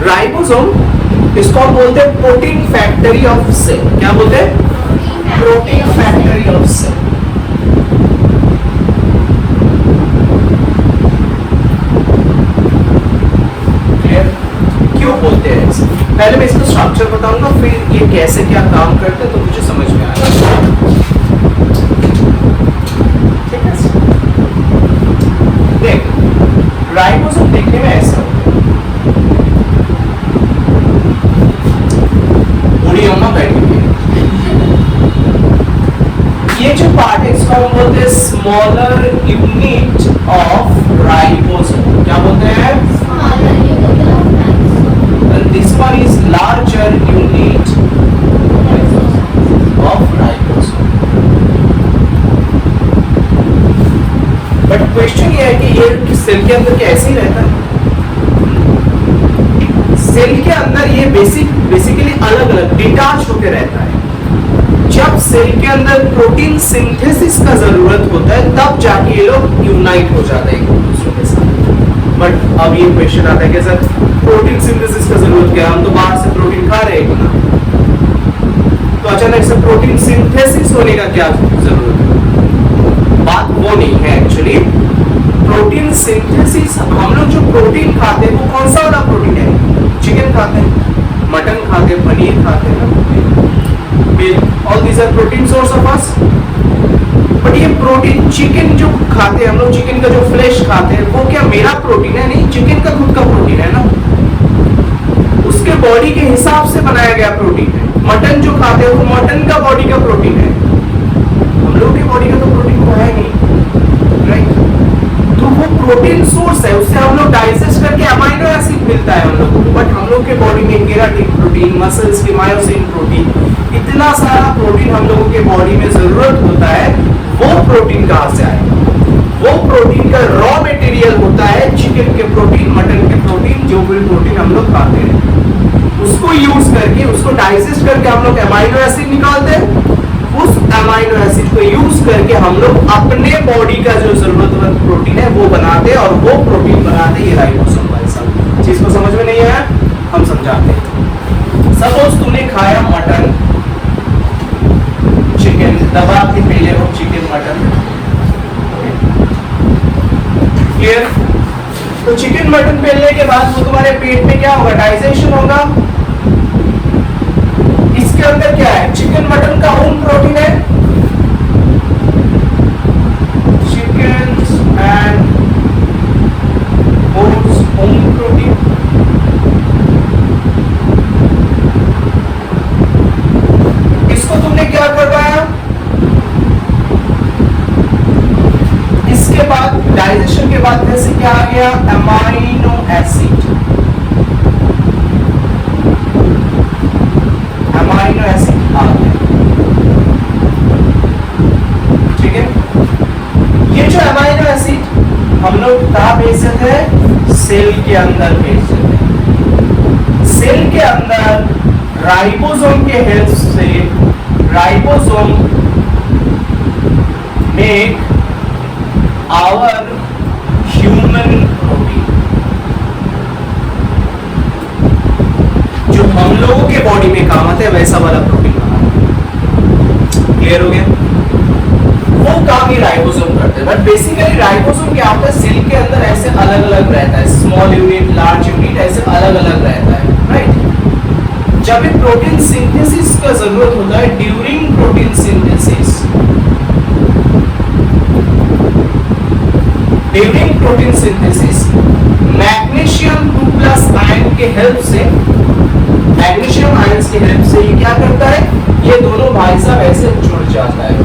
ribosome, इसको हम बोलते हैं प्रोटीन फैक्ट्री ऑफ सेल। क्या बोलते हैं? Protein factory of cell. क्यों बोलते हैं इसे? पहले मैं इसका स्ट्रक्चर बताऊंगा, फिर ये कैसे क्या काम करते हैं तो मुझे समझ में आएगा। ठीक है? देख, राइबोसोम देखने में ऐसा होता है। बूढ़ी अम्मा बैठी हुई है। ये जो पार्ट है इसको हम बोलते हैं स्मॉलर यूनिट ऑफ राइबोसोम। क्या बोलते हैं? And this one is larger unit of ribosome. But question ये है कि ये सेल के अंदर कैसे ही रहता है? सेल के अंदर ये बेसिकली अलग अलग डिटैच होकर रहता है। जब सेल के अंदर प्रोटीन सिंथेसिस का जरूरत होता है तब जाके ये लोग यूनाइट हो जाते हैं एक दूसरे के साथ। बट अब ये क्वेश्चन आता है कि सर प्रोटीन सिंथेसिस का जरूरत क्या है? हम तो बाहर से प्रोटीन खा रहे हैं ना, तो अचानक से प्रोटीन सिंथेसिस होने का क्या जरूरत है? बात वो नहीं है एक्चुअली। प्रोटीन सिंथेसिस, हम लोग जो प्रोटीन खाते हैं वो कौन सा वाला प्रोटीन है? चिकन खाते हैं, मटन खाते हैं, पनीर खाते हैं, all these are protein source of us. But ये प्रोटीन, चिकन जो खाते हैं हम लोग, चिकन का जो फ्लेश खाते हैं वो क्या मेरा प्रोटीन है? नहीं, चिकन का खुद का प्रोटीन है ना, उसके बॉडी के हिसाब से बनाया गया प्रोटीन है। मटन जो खाते हैं वो मटन का बॉडी का प्रोटीन है, हम लोग की बॉडी का तो प्रोटीन वो है नहीं, राइट? तो वो प्रोटीन सोर्स है, उससे हम लोग डाइजेस्ट करके अमाइनो एसिड मिलता है हम लोग को। बट हम लोग के बॉडी में केराटिन प्रोटीन, मसल्स की मायोसिन प्रोटीन, इतना सारा प्रोटीन हम लोगों के बॉडी में जरूरत होता है। वो प्रोटीन कहाँ से आए? वो प्रोटीन का रॉ मटेरियल होता है चिकन के प्रोटीन, मटन के प्रोटीन, जो भी प्रोटीन हम लोग खाते हैं उसको यूज करके, उसको डाइजेस्ट करके हम लोग अमाइनो एसिड निकालते हैं। उस अमाइनो एसिड को यूज करके हम लोग अपने बॉडी का जो जरूरतमंद प्रोटीन है वो बनाते हैं, और वो प्रोटीन बनाते ये राइबोसोम भाई साहब। चीज को समझ में नहीं आया, हम समझाते हैं। सपोज तूने खाया मटन, चिकन, दबा के पहले हो चिकन मटन, क्लियर? तो चिकन मटन पहलने के बाद वो तुम्हारे पेट में क्या होगा? डाइजेशन होगा। इसके अंदर क्या है? चिकन मटन का होम प्रोटीन है, चिकन एंड होम प्रोटीन। इसको तुमने क्या करवाया? इसके बाद डाइजेशन के बाद जैसे क्या आ गया? Amino acid. अमाइनो एसिड आ गया, ठीक है। ये जो अमाइनो एसिड हम लोग कहाँ भेज देते हैं? सेल के अंदर भेज देते हैं। सेल के अंदर राइबोसोम के हेल्प से ribosome make our human protein, जो हम लोगों के बॉडी में काम आता है वैसा वाला प्रोटीन बनाना। क्लियर हो गया? वो काम ही राइबोसोम करते हैं। बट बेसिकली राइबोसोम क्या होता है? सेल के अंदर ऐसे अलग अलग रहता है, स्मॉल यूनिट, लार्ज यूनिट, ऐसे अलग अलग रहता है, राइट? जब भी प्रोटीन सिंथेसिस का जरूरत होता है, during protein synthesis, during protein synthesis magnesium 2+ ion के हेल्प से, मैग्नीशियम आयंस के हेल्प से ये क्या करता है? ये दोनों भाई साहब ऐसे जुड़ जाता है,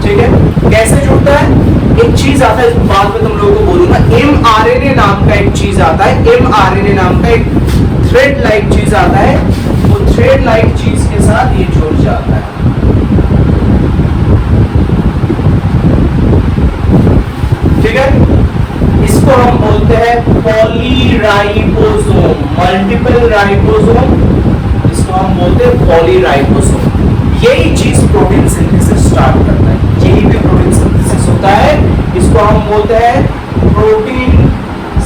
ठीक है। कैसे जुड़ता है? एक चीज आता है, बाद में तुम लोगों को बोलूंगा, mRNA नाम का एक चीज आता है, mRNA नाम का एक थ्रेड लाइक चीज आता है। वो थ्रेड लाइक चीज के साथ ये जुड़ जाता है, ठीक है। इसको हम बोलते हैं पॉलीराइबोसोम, मल्टीपल राइबोसोम, इसको हम बोलते हैं पॉलीराइबोसोम। यही चीज प्रोटीन सिंथेसिस स्टार्ट करता है, यही पे प्रोटीन सिंथेसिस होता है। इसको हम बोलते हैं प्रोटीन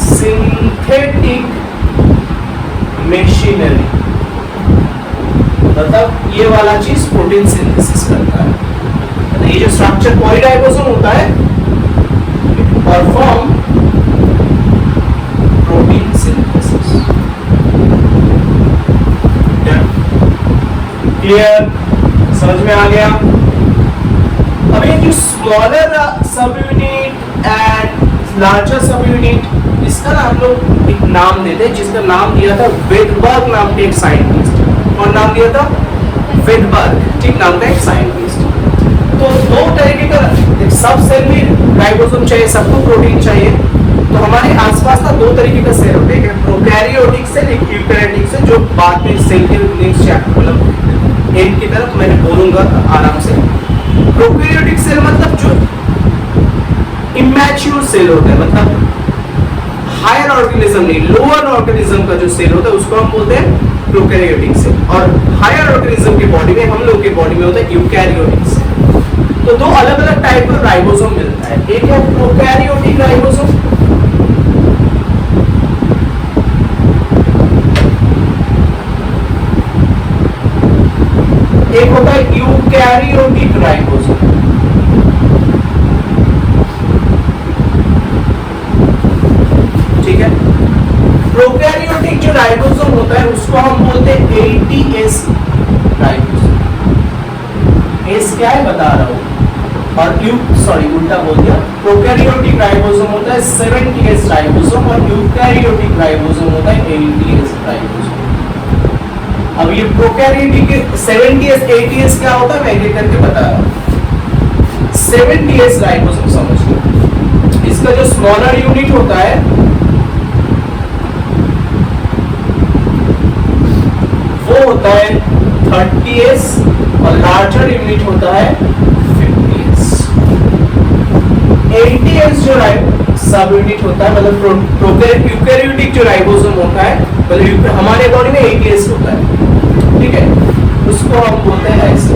सिंथेटिक मशीनरी, मतलब ये वाला चीज प्रोटीन सिंथेसिस करता है। तो ये जो स्ट्रक्चर पॉलीराइबोसोम होता है, परफॉर्म प्रोटीन सिंथेसिस। क्लियर? समझ में आ गया? अब ये जो स्मॉलर सब यूनिट एंड लार्जर सब यूनिट, इसका ना हम लोग एक नाम देते हैं, जिसका नाम दिया था विडबर्ग नाम के एक साइंटिस्ट। और नाम दिया था विडबर्ग, ठीक, नाम का एक साइंटिस्ट। तो दो तरीके का, सब सेल में राइबोसोम चाहिए, सबको प्रोटीन चाहिए। तो हमारे आसपास ना दो तरीके का सेल होते हैं, प्रोकैरियोटिक सेल, एक यूकैरियोटिक सेल, जो बाद में सेल के नेक्स्ट चैप्टर मतलब एंड की तरफ मैं बोलूंगा आराम से। प्रोकैरियोटिक सेल मतलब जो इमैच्योर सेल होता है, मतलब हायर ऑर्गेनिज्म नहीं, लोअर ऑर्गेनिज्म का जो सेल होता है उसको हम बोलते हैं प्रोकैरियोटिक सेल। और हायर ऑर्गेनिज्म की बॉडी में, हम लोग की बॉडी में होता है यूकैरियोटिक सेल। तो दो अलग अलग टाइप का राइबोसोम मिलता है, एक है प्रोकैरियोटिक राइबोसोम, एक होता है यूकैरियोटिक राइबोसोम। ठीक है। प्रोकैरियोटिक जो राइबोसोम होता है उसको हम बोलते हैं ATS राइबोसोम। एस क्या है बता रहा हूं, और उल्टा बोल दिया। प्रोकैरियोटिक राइबोसोम होता है 70S राइबोसोम, और यूकैरियोटिक राइबोसोम होता है 80S राइबोसोम। अब ये प्रोकैरियोटिक 70S 80S क्या होता है मैं एक करके बता रहा हूं। 70S राइबोसोम समझ लो, इसका जो स्मॉलर यूनिट होता है वो होता है 30S, और लार्जर यूनिट होता है 50S। 80S जो सब यूनिट होता है, मतलब यूकैरियोटिक जो राइबोसोम होता है, मतलब हमारे बॉडी में 80S होता है, ठीक है। उसको उसको हम बोलते हैं ऐसे।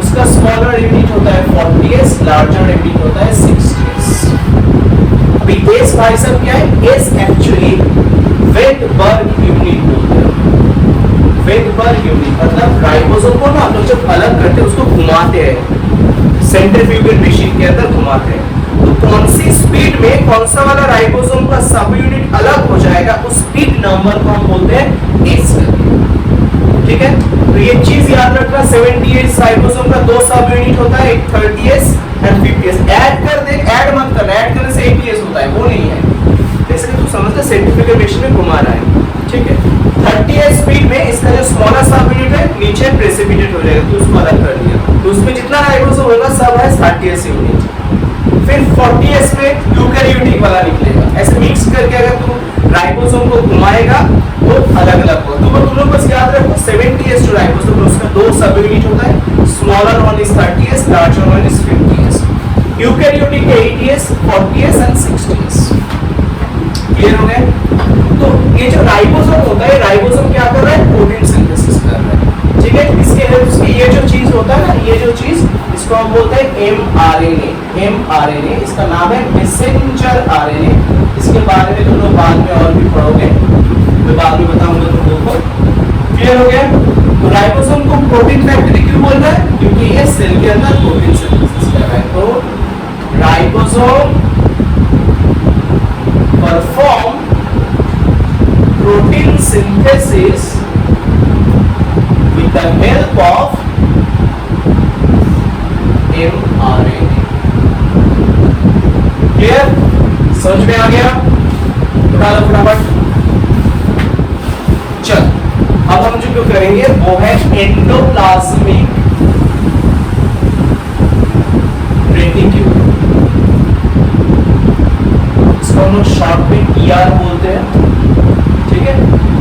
उसका स्मॉलर यूनिट होता है 40s, लार्जर यूनिट होता है 60s। अभी एस भाई साहब क्या है? एस एक्चुअली वेगबर्ग यूनिट बोलते हैं। वेगबर्ग यूनिट मतलब राइबोसोम को ना हम लोग जब अलग करते हैं उसको घुमाते हैं, सेंट्रीफ्यूगल मशीन के अंदर घुमाते हैं, तो कौन सी स्पीड में कौन सा वाला राइबोसोम का सब यूनिट अलग हो जाएगा, उस स्पीड नंबर को हम बोलते हैं एस। ठीक है, तो ये चीज याद रखना। 78 राइबोसोम का दो सब यूनिट होता है, एक 30s एंड 50s। ऐड कर दे, ऐड मत कर, ऐड करने से 80s होता है, वो नहीं है। जैसे कि तू समझ ले सेंट्रीफ्यूगल मशीन में घुमा रहा है, ठीक है। 30s स्पीड में इसका जो स्मॉलर सब यूनिट है नीचे प्रेसिपिटेट हो जाएगा, तो उसको अलग कर दिया, तो उसमें जितना राइबोसोम होगा सब है 30s यूनिट। फिर 40s में यूकैरियोटिक वाला निकलेगा। ऐसे मिक्स करके अगर तू राइबोसोम को घुमाएगा तो अलग अलग होगा। तो तुम लोग बस याद रखो 70s टू राइबोसोम, उसका दो सब यूनिट होता है, smaller one is 30s, larger one is 50s। Eukaryotic 80s, 40s and 60s। Clear हो गया? तो ये जो राइबोसोम होता है, राइबोसोम क्या कर रहा है? प्रोटीन सिंथेसिस कर रहा है, ठीक है। इसके हेल्प से ये जो चीज होता है ना, ये जो चीज, इसको हम बोलते हैं mRNA। mRNA इसका नाम है मैसेंजर आरएनए। इसके बारे में तुम लोग बाद में और भी पढ़ोगे, मैं बाद में बताऊंगा तुम लोगों को। क्लियर हो गया? तो राइबोसोम को प्रोटीन फैक्ट्री क्यों बोल रहा है? क्योंकि ये सेल के अंदर प्रोटीन सिंथेसिस कर रहा है। तो ribosome perform protein synthesis with the help of mRNA। Clear? समझ में आ गया? उठा लो फटाफट। चल, अब हम जो करेंगे वो है एंडोप्लाज्मिक रेटिक्यूल। इसको हम लोग शॉर्ट में ER बोलते हैं, ठीक है।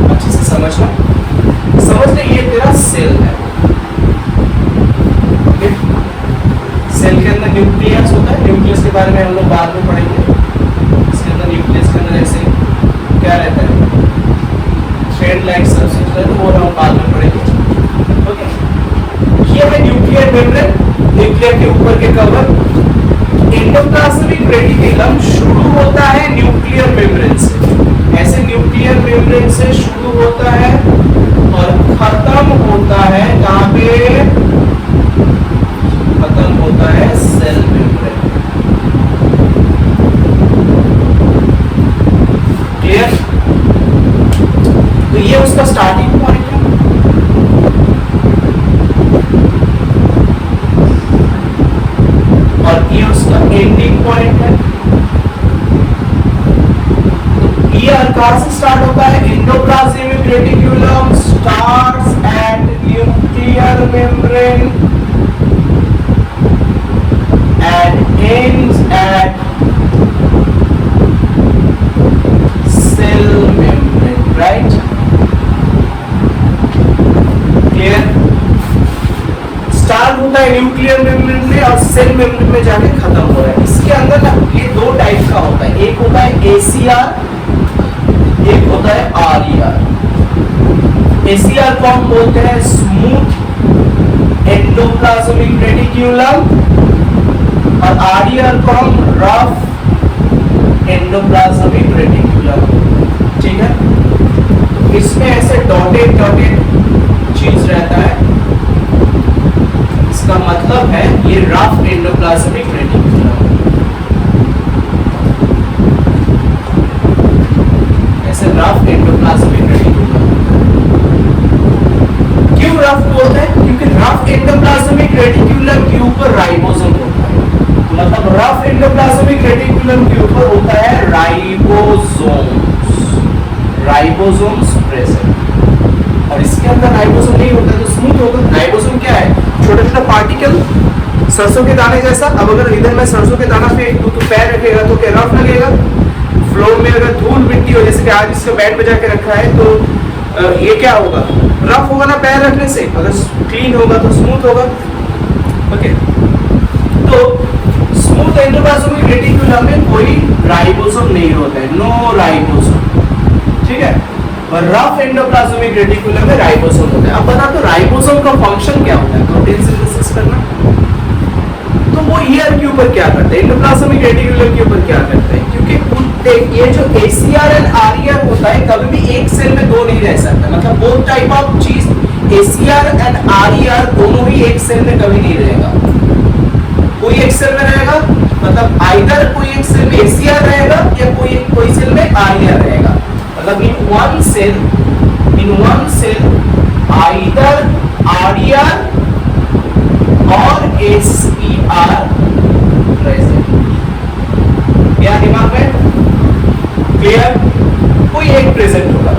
अच्छे से समझना, समझ ले ये तेरा सेल है, ओके। सेल के अंदर न्यूक्लियस होता है, न्यूक्लियस के बारे में हम लोग बाद में पढ़ेंगे। इसके अंदर न्यूक्लियस के अंदर ऐसे क्या रहता है, थ्रेड लाइक सब्सटेंस है, तो वो हम बाद में पढ़ेंगे, ओके। ये है न्यूक्लियर मेम्ब्रेन, न्यूक्लियर के ऊपर के कवर। एंडोप्लाज्मिक रेटिकुलम शुरू होता है न्यूक्लियर मेम्ब्रेन से, ऐसे न्यूक्लियर मेम्ब्रेन से शुरू होता है और खत्म होता है कहां पे? खत्म होता है सेल मेम्ब्रेन। क्लियर? तो ये उसका स्टार्टिंग पॉइंट है, और ये उसका एंडिंग पॉइंट है। ER कहां से स्टार्ट होता है? Endoplasmic reticulum starts at nuclear membrane and ends at cell membrane, right? Clear? Start होता है न्यूक्लियर मेम्ब्रेन में और सेल मेम्ब्रेन में जाके खत्म हो रहा है। इसके अंदर ना ये दो टाइप का होता है, एक होता है ACR, एक होता है RER। ACR को हम बोलते हैं स्मूथ एंडोप्लाज्मिक रेटिकुलम, और RER को हम रफ एंडोप्लाज्मिक रेटिकुलम, ठीक है। तो इसमें ऐसे डॉटेड डॉटेड चीज रहता है, इसका मतलब है ये रफ एंडोप्लाज्मिक रेटिकुलम, ऐसे रफ एंडोप्लाज्मिक रेटिकुलम। क्यों रफ बोलते हैं? क्योंकि रफ एंडोप्लाज्मिक रेटिकुलम के ऊपर राइबोसोम होता है, मतलब रफ एंडोप्लाज्मिक रेटिकुलम के ऊपर होता है राइबोसोम्स प्रेजेंट। और इसके अंदर राइबोसोम नहीं होता तो स्मूथ होगा। राइबोसोम क्या है? छोटा छोटा पार्टिकल, सरसों के दाने जैसा। अब अगर इधर मैं सरसों के दाना फेंक दूं तो पैर रखेगा तो क्या रफ लगेगा? फ्लोर में अगर धूल मिट्टी हो, जैसे कि आज इसको बैंड बजा के रखा है, तो ये क्या होगा? रफ होगा ना पैर रखने से। अगर क्लीन होगा तो स्मूथ होगा, ओके। तो स्मूथ एंडोप्लाज्मिक रेटिकुलम में कोई राइबोसोम नहीं होता है, नो राइबोसोम, ठीक है। और रफ एंडोप्लाज्मिक रेटिकुलम में राइबोसोम होता है। अब बता तो राइबोसोम का फंक्शन क्या होता है? प्रोटीन सिंथेसिस करना। तो वो ईयर के ऊपर क्या करता है, एंडोप्लाज्मिक रेटिकुलम के ऊपर क्या करता है? क्योंकि देख ये जो ACR एंड RER होता है कभी भी एक सेल में दो नहीं रह सकता, मतलब बोथ टाइप ऑफ चीज ACR एंड RER दोनों ही एक सेल में कभी नहीं रहेगा। कोई एक सेल में रहेगा मतलब आइदर कोई एक सेल में ACR रहेगा या कोई सेल में RER रहेगा, मतलब in one cell either RER और ACR प्रेजेंट। क्या दिमाग में क्लियर? कोई एक प्रेजेंट होगा।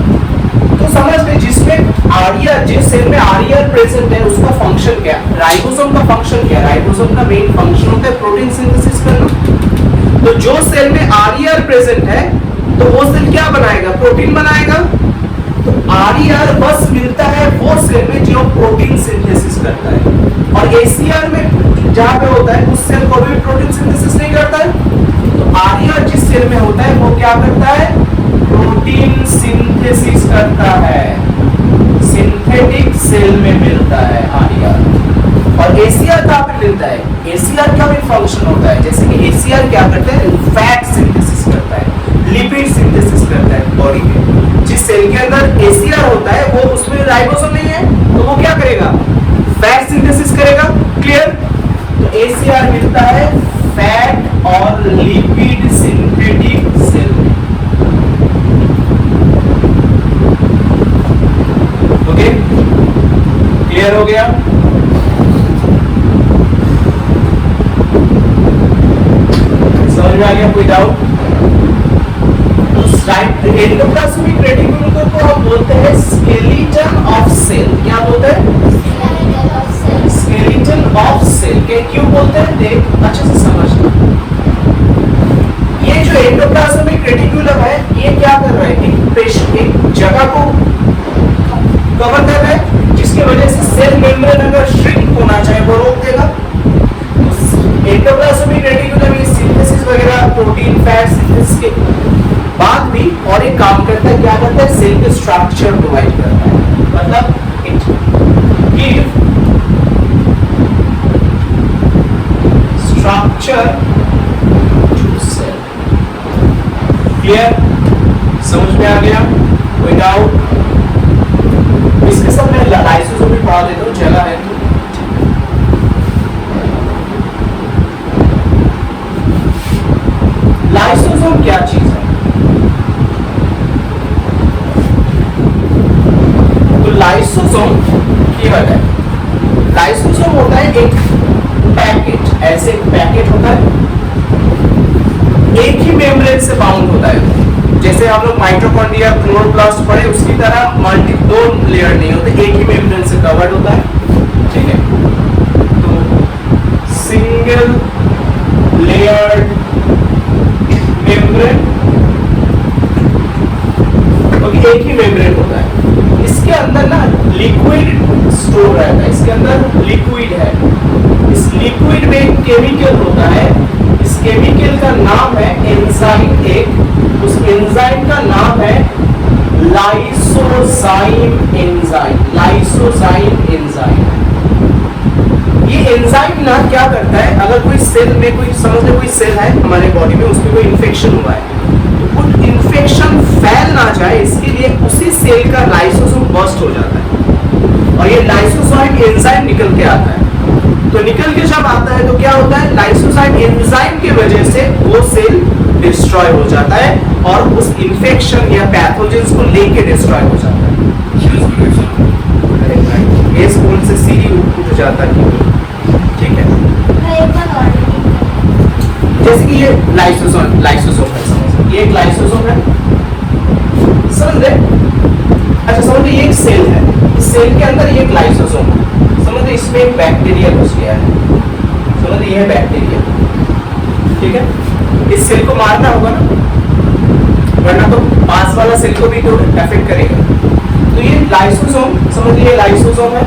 तो समझ में जिसमें RER, जिस सेल में RER प्रेजेंट है उसका फंक्शन क्या है? राइबोसोम का फंक्शन क्या है? राइबोसोम का मेन फंक्शन होता है प्रोटीन सिंथेसिस करना। तो जो सेल में RER प्रेजेंट है तो वो सेल क्या बनाएगा? प्रोटीन बनाएगा। तो RER बस मिलता है वो सेल में जो प्रोटीन सिंथेसिस करता है, और ACR में जहां पे होता है उस सेल को भी प्रोटीन सिंथेसिस नहीं करता है। तो RER जिस सेल में होता है वो क्या करता है? प्रोटीन सिंथेसिस करता है। सिंथेटिक सेल में मिलता है RER। और ACR कहां पे मिलता है? ACR का भी फंक्शन होता है, जैसे कि ACR क्या करता है? फैट सिंथेसिस करता है, लिपिड सिंथेसिस करता है बॉडी में। जिस सेल के अंदर ACR होता है वो उसमें राइबोसोम नहीं है तो वो क्या करेगा? फैट सिंथेसिस करेगा। क्लियर? तो ACR मिलता है फैट और लिपिड सिंथेटिक सेल में। ओके, क्लियर हो गया? समझ में आ गया? कोई डाउट? एंडोप्लाज्मिक रेटिकुलम को हम बोलते हैं स्केलेटन ऑफ सेल। क्या बोलते हैं? Skeleton of cell. क्यों बोलते हैं? देख अच्छे से समझना। ये जो एंडोप्लाज्मिक रेटिकुलम है ये क्या कर रहा है? एक जगह को कवर कर रहा है जिसकी वजह से सेल मेम्ब्रेन अगर श्रिंक होना चाहे वो रोक देगा। एंडोप्लाज्मिक रेटिकुलम ये सिंथेसिस वगैरह प्रोटीन फैट सिंथेसिस के बाद भी और एक काम करता है। क्या करता है? सेल के स्ट्रक्चर प्रोवाइड करता है, मतलब it give structure to cell. Clear? समझ में आ गया? कोई डाउट? इसके साथ मैं लाइसोसोम भी पढ़ा देता हूँ, जगह है तो। लाइसोसोम क्या चीज है? तो लाइसोसोम क्या है? लाइसोसोम होता है एक पैकेट, ऐसे एक पैकेट होता है, एक ही मेम्ब्रेन से बाउंड होता है। जैसे हम लोग माइटोकॉन्ड्रिया क्लोरोप्लास्ट पढ़े उसकी तरह मल्टी दो लेयर नहीं होते, एक ही मेम्ब्रेन से कवर्ड होता है। ठीक है, तो सिंगल लेयर्ड मेम्ब्रेन, क्योंकि एक ही मेम्ब्रेन होता है। इसके अंदर ना लिक्विड स्टोर रहता है, इसके अंदर लिक्विड है। इस लिक्विड में एक केमिकल होता है, इस केमिकल का नाम है एंजाइम। एक उस एंजाइम का नाम है लाइसोजाइम एंजाइम। Lysozyme enzyme. ये एंजाइम ना क्या करता है? अगर कोई सेल में कोई समझ लो कोई सेल है हमारे बॉडी में, उसमें कोई इन्फेक्शन हुआ है तो कुछ इन्फेक्शन फैल ना जाए इसके लिए उसी सेल का लाइसोसोम बर्स्ट हो जाता है और ये लाइसोजाइम एंजाइम निकल के आता है। तो निकल के जब आता है तो क्या होता है? लाइसोजाइम एंजाइम की वजह से वो सेल डिस्ट्रॉय हो जाता है और उस इन्फेक्शन या पैथोजेंस को लेके डिस्ट्रॉय हो जाता है। ये स्कूल से सीधी उठ जाता है। ठीक है, जैसे कि ये लाइसोसोम है, समझ ये एक लाइसोसोम है, समझ रहे? अच्छा समझ ये एक सेल है, इस सेल के अंदर ये एक लाइसोसोम है, समझ इसमें एक बैक्टीरिया घुस गया है, समझ ये है बैक्टीरिया। ठीक है, इस सेल को मारना होगा ना, वरना तो पास वाला सेल को भी तो अफेक्ट करेगा। तो ये लाइसोसोम, समझ ये लाइसोसोम है,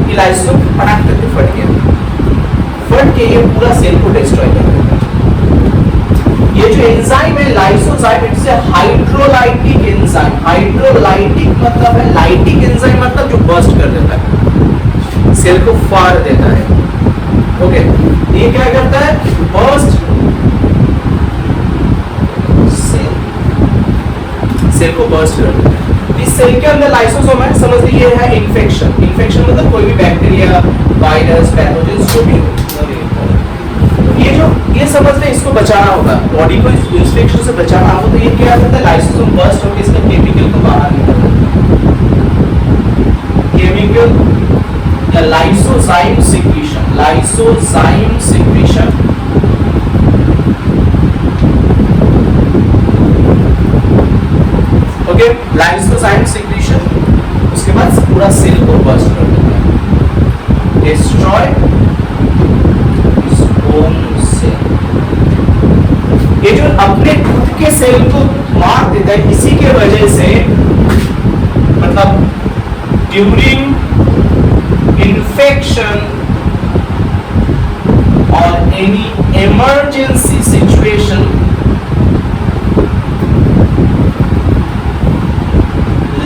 ये लाइसोसोम फटाक करके फट गया, फट के ये पूरा सेल को डिस्ट्रॉय कर देता है। ये जो एंजाइम है lysozyme, it's a hydrolytic enzyme. Hydrolytic मतलब है, लाइटिक एंजाइम मतलब जो बर्स्ट कर देता है, सेल को फाड़ देता है। ओके, ये क्या करता है? बर्स्ट सेल को बर्स्ट कर देता है। इस सेल के अंदर लाइसोसोम है, समझ लीजिए है इन्फेक्शन। इन्फेक्शन मतलब कोई भी बैक्टीरिया, वायरस, पैथोजन जो भी हो, ये समझ लें, इसको बचाना होगा, बॉडी को इस इन्फेक्शन से बचाना हो, तो ये क्या करता है? लाइसोसोम बर्स्ट होकर इसका केमिकल को बाहर निकालता है। केमिकल या lysozyme secretion, lysozyme secretion. Okay, lysozyme secretion, उसके बाद पूरा सेल को बर्स्ट कर देता है, डिस्ट्रॉय ओन सेल। ये जो अपने खुद के सेल को मार देता है, इसी के वजह से, मतलब ड्यूरिंग इन्फेक्शन और any emergency situation,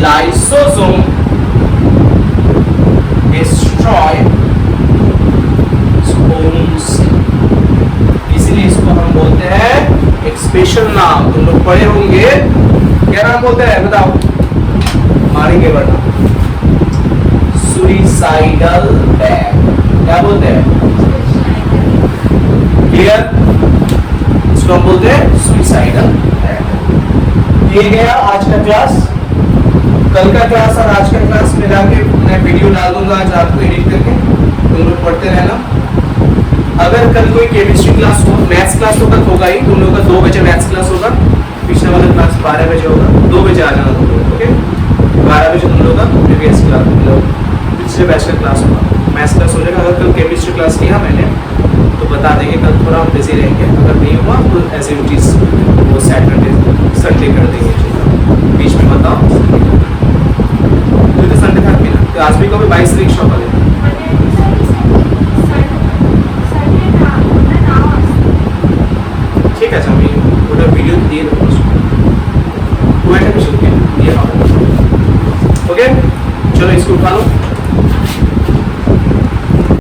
lysosome destroy own cell. इसलिए इसको हम बोलते हैं एक स्पेशल नाम, तुम लोग पढ़े होंगे, क्या नाम बोलते हैं बताओ? मारेंगे वरना। सुइसाइडल बैग, क्या बोलते हैं? क्लियर? इसको हम बोलते हैं सुइसाइडल बैग। ये गया आज का क्लास। कल का क्लास और आज का क्लास मिला के मैं वीडियो डाल दूंगा आज रात को एडिट करके, तुम लोग पढ़ते रहना। अगर कल कोई केमिस्ट्री क्लास हो, मैथ्स क्लास तो कल होगा ही, तुम लोग का 2 बजे मैथ्स क्लास होगा, पिछले वाला क्लास 12 बजे होगा, 2 बजे आ जाना तुम लोग। ओके, 12 बजे तुम लोग का प्रीवियस क्लास, पिछले बैच का क्लास होगा, मैथ्स क्लास हो जाएगा। अगर कल केमिस्ट्री क्लास किया मैंने तो बता देंगे, कल थोड़ा हम बिजी रहेंगे, अगर नहीं हुआ तो ऐसे नोटिस वो सैटरडे संडे कर देंगे, बीच में बताओ। तो संडे था मिला, तो आज भी कभी 22 तारीख शॉप वाले ठीक है। अच्छा, मैं वीडियो दिए